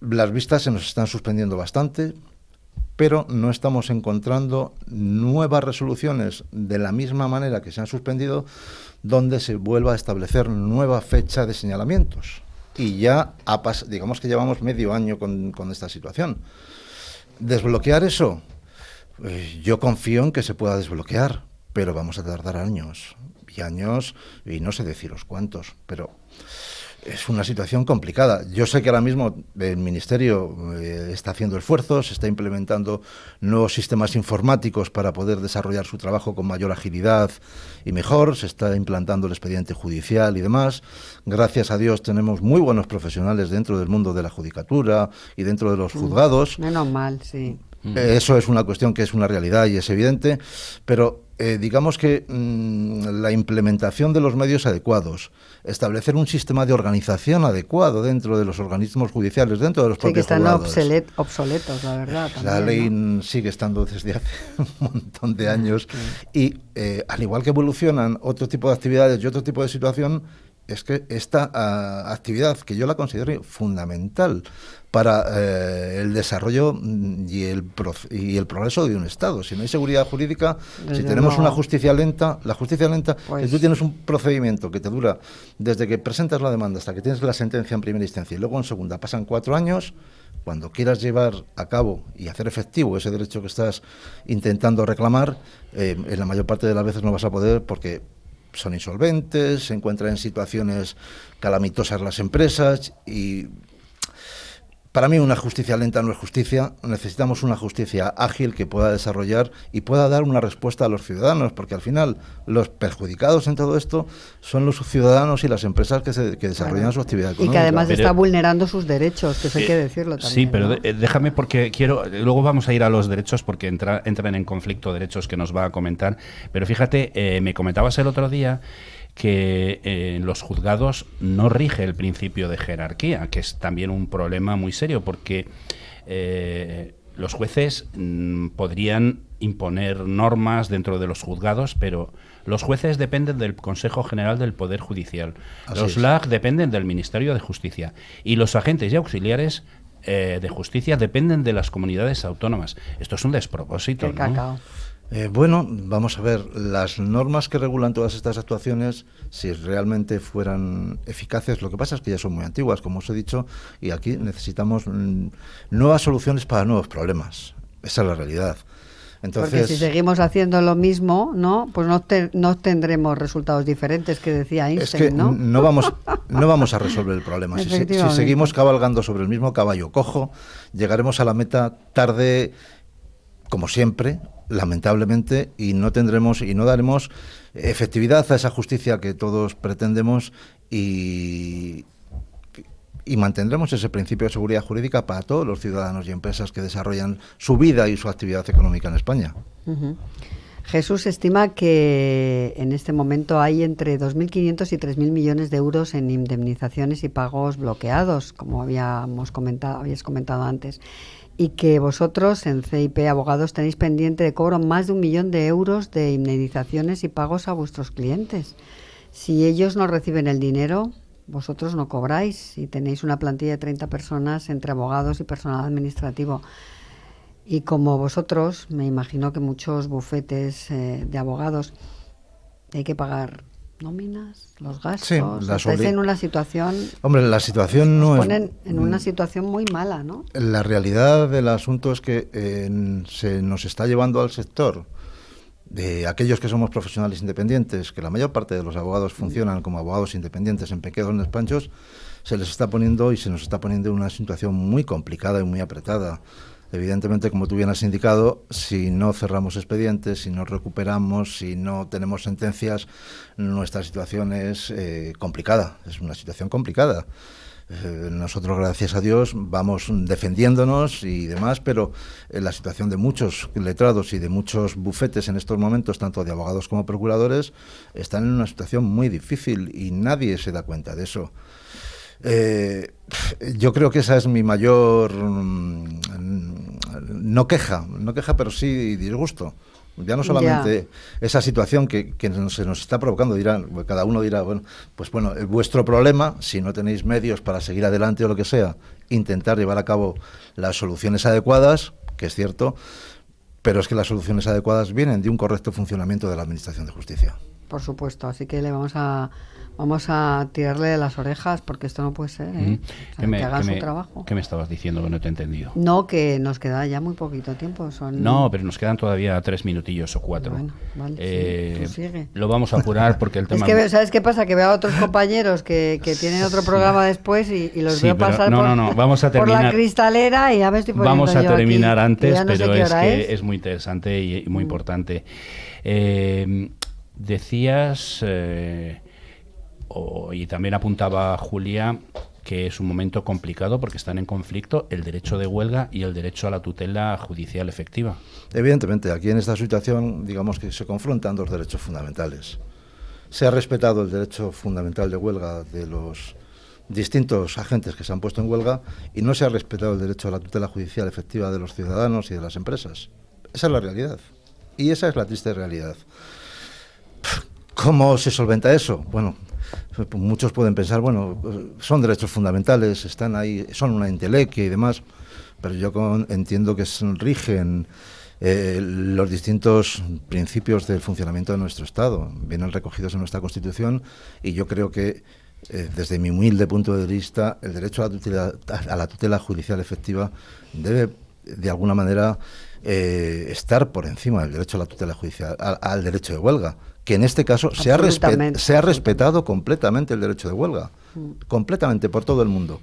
Las vistas se nos están suspendiendo bastante, pero no estamos encontrando nuevas resoluciones de la misma manera que se han suspendido, donde se vuelva a establecer nueva fecha de señalamientos. Y ya digamos que llevamos medio año con esta situación. ¿Desbloquear eso? Yo confío en que se pueda desbloquear, pero vamos a tardar años, y no sé deciros cuántos, pero es una situación complicada. Yo sé que ahora mismo el Ministerio está haciendo esfuerzos, está implementando nuevos sistemas informáticos para poder desarrollar su trabajo con mayor agilidad y mejor, se está implantando el expediente judicial y demás. Gracias a Dios tenemos muy buenos profesionales dentro del mundo de la judicatura y dentro de los juzgados. Menos mal, sí. Eso es una cuestión que es una realidad y es evidente, pero digamos que la implementación de los medios adecuados, establecer un sistema de organización adecuado dentro de los organismos judiciales, dentro de los propios juzgados. Sí, que están obsoletos, la verdad. También, la ley ¿no? sigue estando desde hace un montón de años y al igual que evolucionan otro tipo de actividades y otro tipo de situación, es que esta actividad, que yo la considero fundamental para el desarrollo y el progreso de un Estado. Si no hay seguridad jurídica, si tenemos una justicia lenta, pues, si tú tienes un procedimiento que te dura desde que presentas la demanda hasta que tienes la sentencia en primera instancia y luego en segunda pasan 4 años, cuando quieras llevar a cabo y hacer efectivo ese derecho que estás intentando reclamar, en la mayor parte de las veces no vas a poder porque son insolventes, se encuentran en situaciones calamitosas las empresas y Para mí una justicia lenta no es justicia, necesitamos una justicia ágil que pueda desarrollar y pueda dar una respuesta a los ciudadanos, porque al final los perjudicados en todo esto son los ciudadanos y las empresas que desarrollan su actividad económica. Y que además está vulnerando sus derechos, que eso hay que decirlo también. Sí, pero ¿no? Déjame porque luego vamos a ir a los derechos porque entran en conflicto derechos que nos va a comentar, pero fíjate, me comentabas el otro día que en los juzgados no rige el principio de jerarquía, que es también un problema muy serio, porque los jueces podrían imponer normas dentro de los juzgados, pero los jueces dependen del Consejo General del Poder Judicial, los LAG dependen del Ministerio de Justicia, y los agentes y auxiliares de justicia dependen de las comunidades autónomas. Esto es un despropósito, Qué cacao. Bueno, vamos a ver, las normas que regulan todas estas actuaciones, si realmente fueran eficaces, lo que pasa es que ya son muy antiguas, como os he dicho, y aquí necesitamos nuevas soluciones para nuevos problemas. Esa es la realidad. Entonces, porque si seguimos haciendo lo mismo, ¿no? Pues no tendremos resultados diferentes, que decía Einstein, es que ¿no? no vamos a resolver el problema. Si seguimos cabalgando sobre el mismo caballo cojo, llegaremos a la meta tarde, como siempre, lamentablemente, y no daremos efectividad a esa justicia que todos pretendemos y mantendremos ese principio de seguridad jurídica para todos los ciudadanos y empresas que desarrollan su vida y su actividad económica en España. Uh-huh. Jesús estima que en este momento hay entre 2.500 y 3.000 millones de euros en indemnizaciones y pagos bloqueados, como habías comentado antes, y que vosotros en CIP Abogados tenéis pendiente de cobro más de 1 millón de euros de indemnizaciones y pagos a vuestros clientes. Si ellos no reciben el dinero, vosotros no cobráis y tenéis una plantilla de 30 personas entre abogados y personal administrativo. Y como vosotros, me imagino que muchos bufetes de abogados hay que pagar nóminas, los gastos. Sí, estáis en una situación. Hombre, la situación no es. Ponen en una situación muy mala, ¿no? La realidad del asunto es que se nos está llevando al sector de aquellos que somos profesionales independientes, que la mayor parte de los abogados funcionan como abogados independientes en pequeños despachos, se les está poniendo y se nos está poniendo en una situación muy complicada y muy apretada. Evidentemente, como tú bien has indicado, si no cerramos expedientes, si no recuperamos, si no tenemos sentencias, nuestra situación es complicada, es una situación complicada. Nosotros, gracias a Dios, vamos defendiéndonos y demás, pero la situación de muchos letrados y de muchos bufetes en estos momentos, tanto de abogados como procuradores, están en una situación muy difícil y nadie se da cuenta de eso. Yo creo que esa es mi mayor no queja, pero sí disgusto. Ya no solamente esa situación que se nos está provocando, cada uno dirá, bueno, es vuestro problema, si no tenéis medios para seguir adelante o lo que sea, intentar llevar a cabo las soluciones adecuadas, que es cierto, pero es que las soluciones adecuadas vienen de un correcto funcionamiento de la Administración de Justicia. Por supuesto, así que le vamos a tirarle de las orejas porque esto no puede ser, ¿eh? O sea, que hagan su trabajo. ¿Qué me estabas diciendo que no te he entendido? No, que nos queda ya muy poquito tiempo. No, pero nos quedan todavía 3 minutillos o 4. Bueno, vale, sí, tú sigue. Lo vamos a apurar porque el tema... Es que, ¿sabes qué pasa? Que veo a otros compañeros que tienen otro programa después y los veo pasar vamos a terminar, por la cristalera y ya me estoy poniendo vamos a terminar aquí, antes, no pero sé es que es muy interesante y muy importante. Decías... y también apuntaba Julia que es un momento complicado porque están en conflicto el derecho de huelga y el derecho a la tutela judicial efectiva. Evidentemente, aquí en esta situación, digamos que se confrontan dos derechos fundamentales. Se ha respetado el derecho fundamental de huelga de los distintos agentes que se han puesto en huelga y no se ha respetado el derecho a la tutela judicial efectiva de los ciudadanos y de las empresas. Esa es la realidad. Y esa es la triste realidad. ¿Cómo se solventa eso? Bueno, muchos pueden pensar, son derechos fundamentales, están ahí, son una entelequia y demás, pero yo entiendo que rigen los distintos principios del funcionamiento de nuestro Estado, vienen recogidos en nuestra Constitución y yo creo que desde mi humilde punto de vista el derecho a la tutela judicial efectiva debe de alguna manera estar por encima del derecho a la tutela judicial, al derecho de huelga, que en este caso se ha respetado completamente el derecho de huelga, completamente por todo el mundo.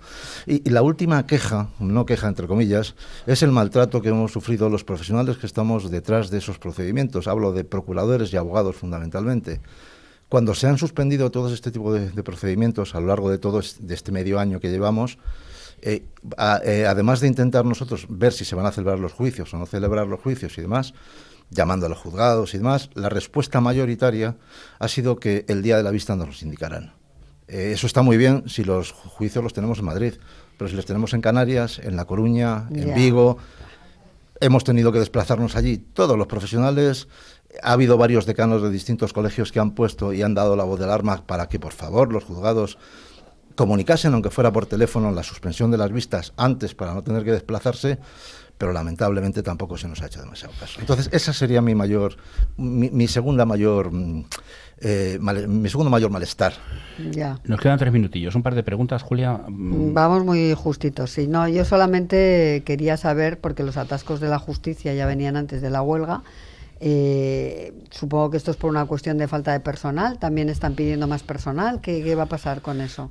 Y la última queja, no queja entre comillas, es el maltrato que hemos sufrido los profesionales que estamos detrás de esos procedimientos. Hablo de procuradores y abogados fundamentalmente. Cuando se han suspendido todo este tipo de procedimientos a lo largo de este medio año que llevamos, además de intentar nosotros ver si se van a celebrar los juicios o no celebrar los juicios y demás, llamando a los juzgados y demás, la respuesta mayoritaria ha sido que el día de la vista nos los indicarán. Eso está muy bien si los juicios los tenemos en Madrid, pero si los tenemos en Canarias, en La Coruña, en Vigo, hemos tenido que desplazarnos allí. Todos los profesionales, ha habido varios decanos de distintos colegios que han puesto y han dado la voz de alarma para que, por favor, los juzgados comunicasen, aunque fuera por teléfono, la suspensión de las vistas antes para no tener que desplazarse, pero lamentablemente tampoco se nos ha hecho demasiado caso. Entonces, esa sería mi segundo mayor malestar. Ya. Nos quedan 3 minutillos. Un par de preguntas, Julia. Vamos muy justitos. Sí, no, yo solamente quería saber, porque los atascos de la justicia ya venían antes de la huelga. Supongo que esto es por una cuestión de falta de personal. También están pidiendo más personal. ¿Qué va a pasar con eso?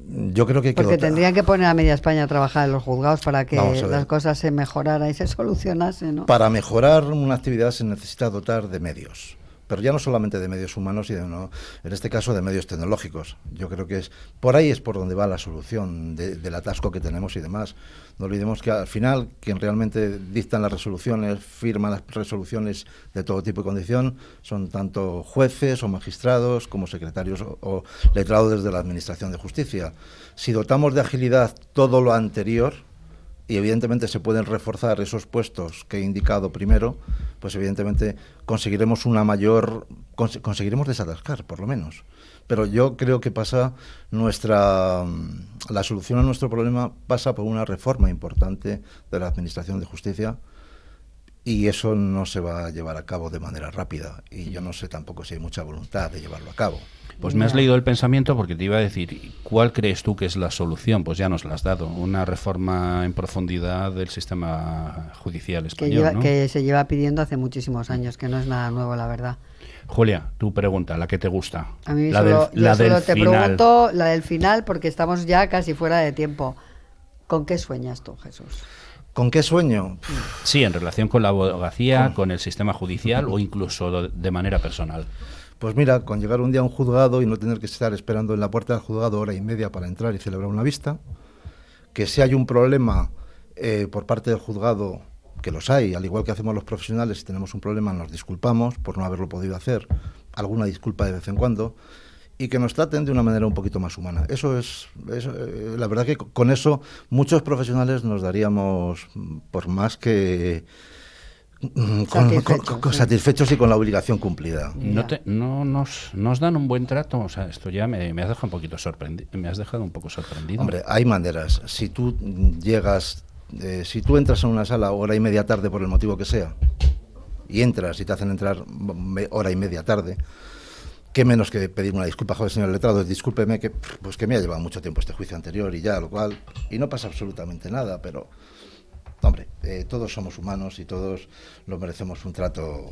Yo creo que porque tendrían que poner a media España a trabajar en los juzgados para que las cosas se mejoraran y se solucionasen, ¿no? Para mejorar una actividad se necesita dotar de medios, pero ya no solamente de medios humanos, sino en este caso de medios tecnológicos. Yo creo que por ahí es por donde va la solución del atasco que tenemos y demás. No olvidemos que al final quien realmente dictan las resoluciones, firman las resoluciones de todo tipo y condición, son tanto jueces o magistrados como secretarios o letrados desde la Administración de Justicia. Si dotamos de agilidad todo lo anterior, y evidentemente se pueden reforzar esos puestos que he indicado primero, pues evidentemente conseguiremos conseguiremos desatascar, por lo menos. Pero yo creo que la solución a nuestro problema pasa por una reforma importante de la Administración de Justicia, y eso no se va a llevar a cabo de manera rápida, y yo no sé tampoco si hay mucha voluntad de llevarlo a cabo. Pues me has leído el pensamiento, porque te iba a decir, ¿cuál crees tú que es la solución? Pues ya nos la has dado, una reforma en profundidad del sistema judicial español, ¿no? Que se lleva pidiendo hace muchísimos años, que no es nada nuevo, la verdad. Julia, tu pregunta, la que te gusta. A mí la solo te final. Pregunto la del final, porque estamos ya casi fuera de tiempo. ¿Con qué sueñas tú, Jesús? ¿Con qué sueño? Sí, en relación con la abogacía, con el sistema judicial o incluso de manera personal. Pues mira, con llegar un día a un juzgado y no tener que estar esperando en la puerta del juzgado 1:30 para entrar y celebrar una vista, que si hay un problema por parte del juzgado, que los hay, al igual que hacemos los profesionales, si tenemos un problema nos disculpamos por no haberlo podido hacer, alguna disculpa de vez en cuando, y que nos traten de una manera un poquito más humana. Eso es la verdad que con eso muchos profesionales nos daríamos por más que satisfechos y con la obligación cumplida. No nos dan un buen trato. O sea, esto ya me has dejado un poquito sorprendido. Me has dejado un poco sorprendido. Hombre, hay maneras. Si tú entras en una sala 1:30 tarde por el motivo que sea, y entras y te hacen entrar 1:30 tarde, qué menos que pedir una disculpa. Joder, señor letrado, discúlpeme que me ha llevado mucho tiempo este juicio anterior y ya, lo cual, y no pasa absolutamente nada, pero hombre, todos somos humanos y todos lo merecemos un trato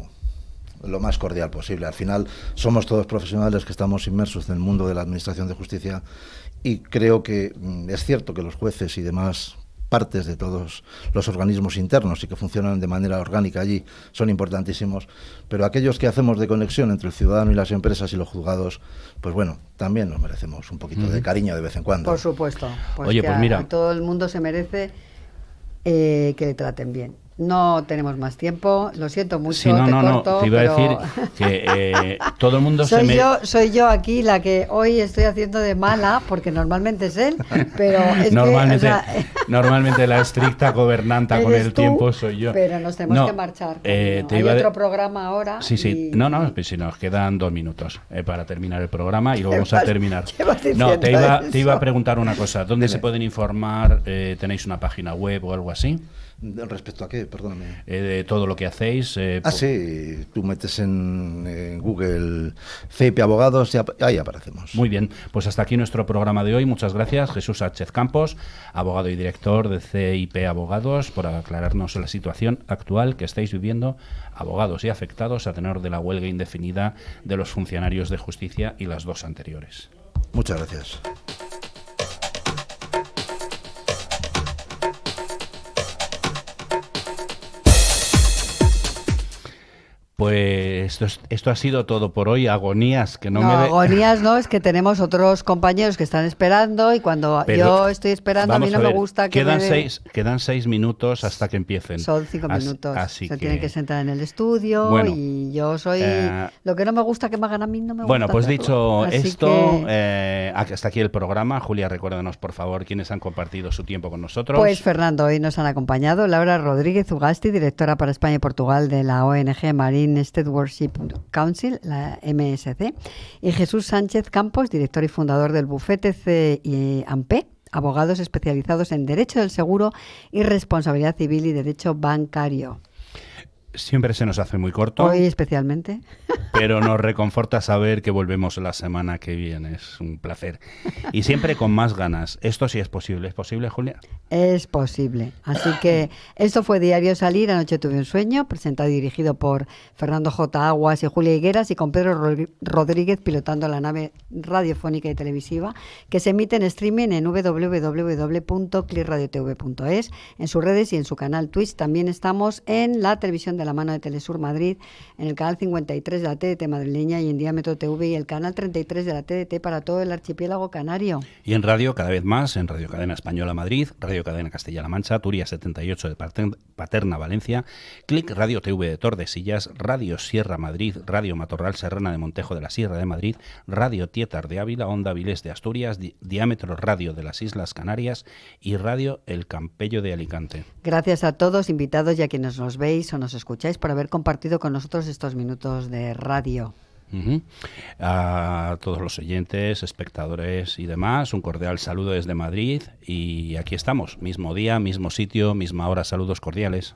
lo más cordial posible. Al final somos todos profesionales que estamos inmersos en el mundo de la Administración de Justicia, y creo que es cierto que los jueces y demás partes de todos los organismos internos y que funcionan de manera orgánica allí son importantísimos, pero aquellos que hacemos de conexión entre el ciudadano y las empresas y los juzgados, pues bueno, también nos merecemos un poquito de cariño de vez en cuando. Por supuesto. Oye, pues mira, todo el mundo se merece que le traten bien. No tenemos más tiempo, lo siento mucho, sí, corto, te iba a decir que todo el mundo soy yo aquí la que hoy estoy haciendo de mala, porque normalmente es él, pero es normalmente la estricta gobernanta con el tiempo soy yo. Pero nos tenemos que marchar. Hay otro programa ahora. Sí. Pues si nos quedan 2 minutos para terminar el programa y lo vamos a terminar. Te iba a preguntar una cosa. ¿Dónde se pueden informar? ¿Tenéis una página web o algo así? ¿Respecto a qué? qué? Perdóname. Todo lo que hacéis. Sí, tú metes en Google CIP Abogados y ahí aparecemos. Muy bien, pues hasta aquí nuestro programa de hoy. Muchas gracias, Jesús Sánchez Campos, abogado y director de CIP Abogados, por aclararnos la situación actual que estáis viviendo, abogados y afectados, a tenor de la huelga indefinida de los funcionarios de justicia y las dos anteriores. Muchas gracias. Pues esto ha sido todo por hoy. Agonías, que agonías no, es que tenemos otros compañeros que están esperando y cuando yo estoy esperando a mí no me gusta que quedan 6 minutos hasta que empiecen. Son 5 minutos. Así se que tienen que sentar en el estudio y yo soy... lo que no me gusta que me hagan a mí no me gusta. Bueno, pues hacerlo. dicho esto, hasta aquí el programa. Julia, recuérdanos por favor quiénes han compartido su tiempo con nosotros. Pues Fernando, hoy nos han acompañado Laura Rodríguez Ugasti, directora para España y Portugal de la ONG Marine Stewardship Council, la MSC, y Jesús Sánchez Campos, director y fundador del bufete C&P, abogados especializados en Derecho del Seguro y Responsabilidad Civil y Derecho Bancario. Siempre se nos hace muy corto. Hoy especialmente. Pero nos reconforta saber que volvemos la semana que viene. Es un placer. Y siempre con más ganas. Esto sí es posible. ¿Es posible, Julia? Es posible. Así que esto fue Diario Salir. Anoche tuve un sueño, presentado y dirigido por Fernando J. Aguas y Julia Higueras, y con Pedro Rodríguez pilotando la nave radiofónica y televisiva, que se emite en streaming en www.cliradiotv.es, en sus redes y en su canal Twitch. También estamos en la televisión de la mano de Telesur Madrid, en el canal 53 de la TDT madrileña y en Diámetro TV, y el canal 33 de la TDT para todo el archipiélago canario. Y en radio, cada vez más, en Radio Cadena Española Madrid, Radio Cadena Castilla-La Mancha, Turia 78 de Paterna Valencia, Click Radio TV de Tordesillas, Radio Sierra Madrid, Radio Matorral Serrana de Montejo de la Sierra de Madrid, Radio Tietar de Ávila, Onda Vilés de Asturias, Diámetro Radio de las Islas Canarias y Radio El Campello de Alicante. Gracias a todos, invitados y a quienes nos veis o nos escucháis por haber compartido con nosotros estos minutos de radio. A todos los oyentes, espectadores y demás, un cordial saludo desde Madrid, y aquí estamos, mismo día, mismo sitio, misma hora, saludos cordiales.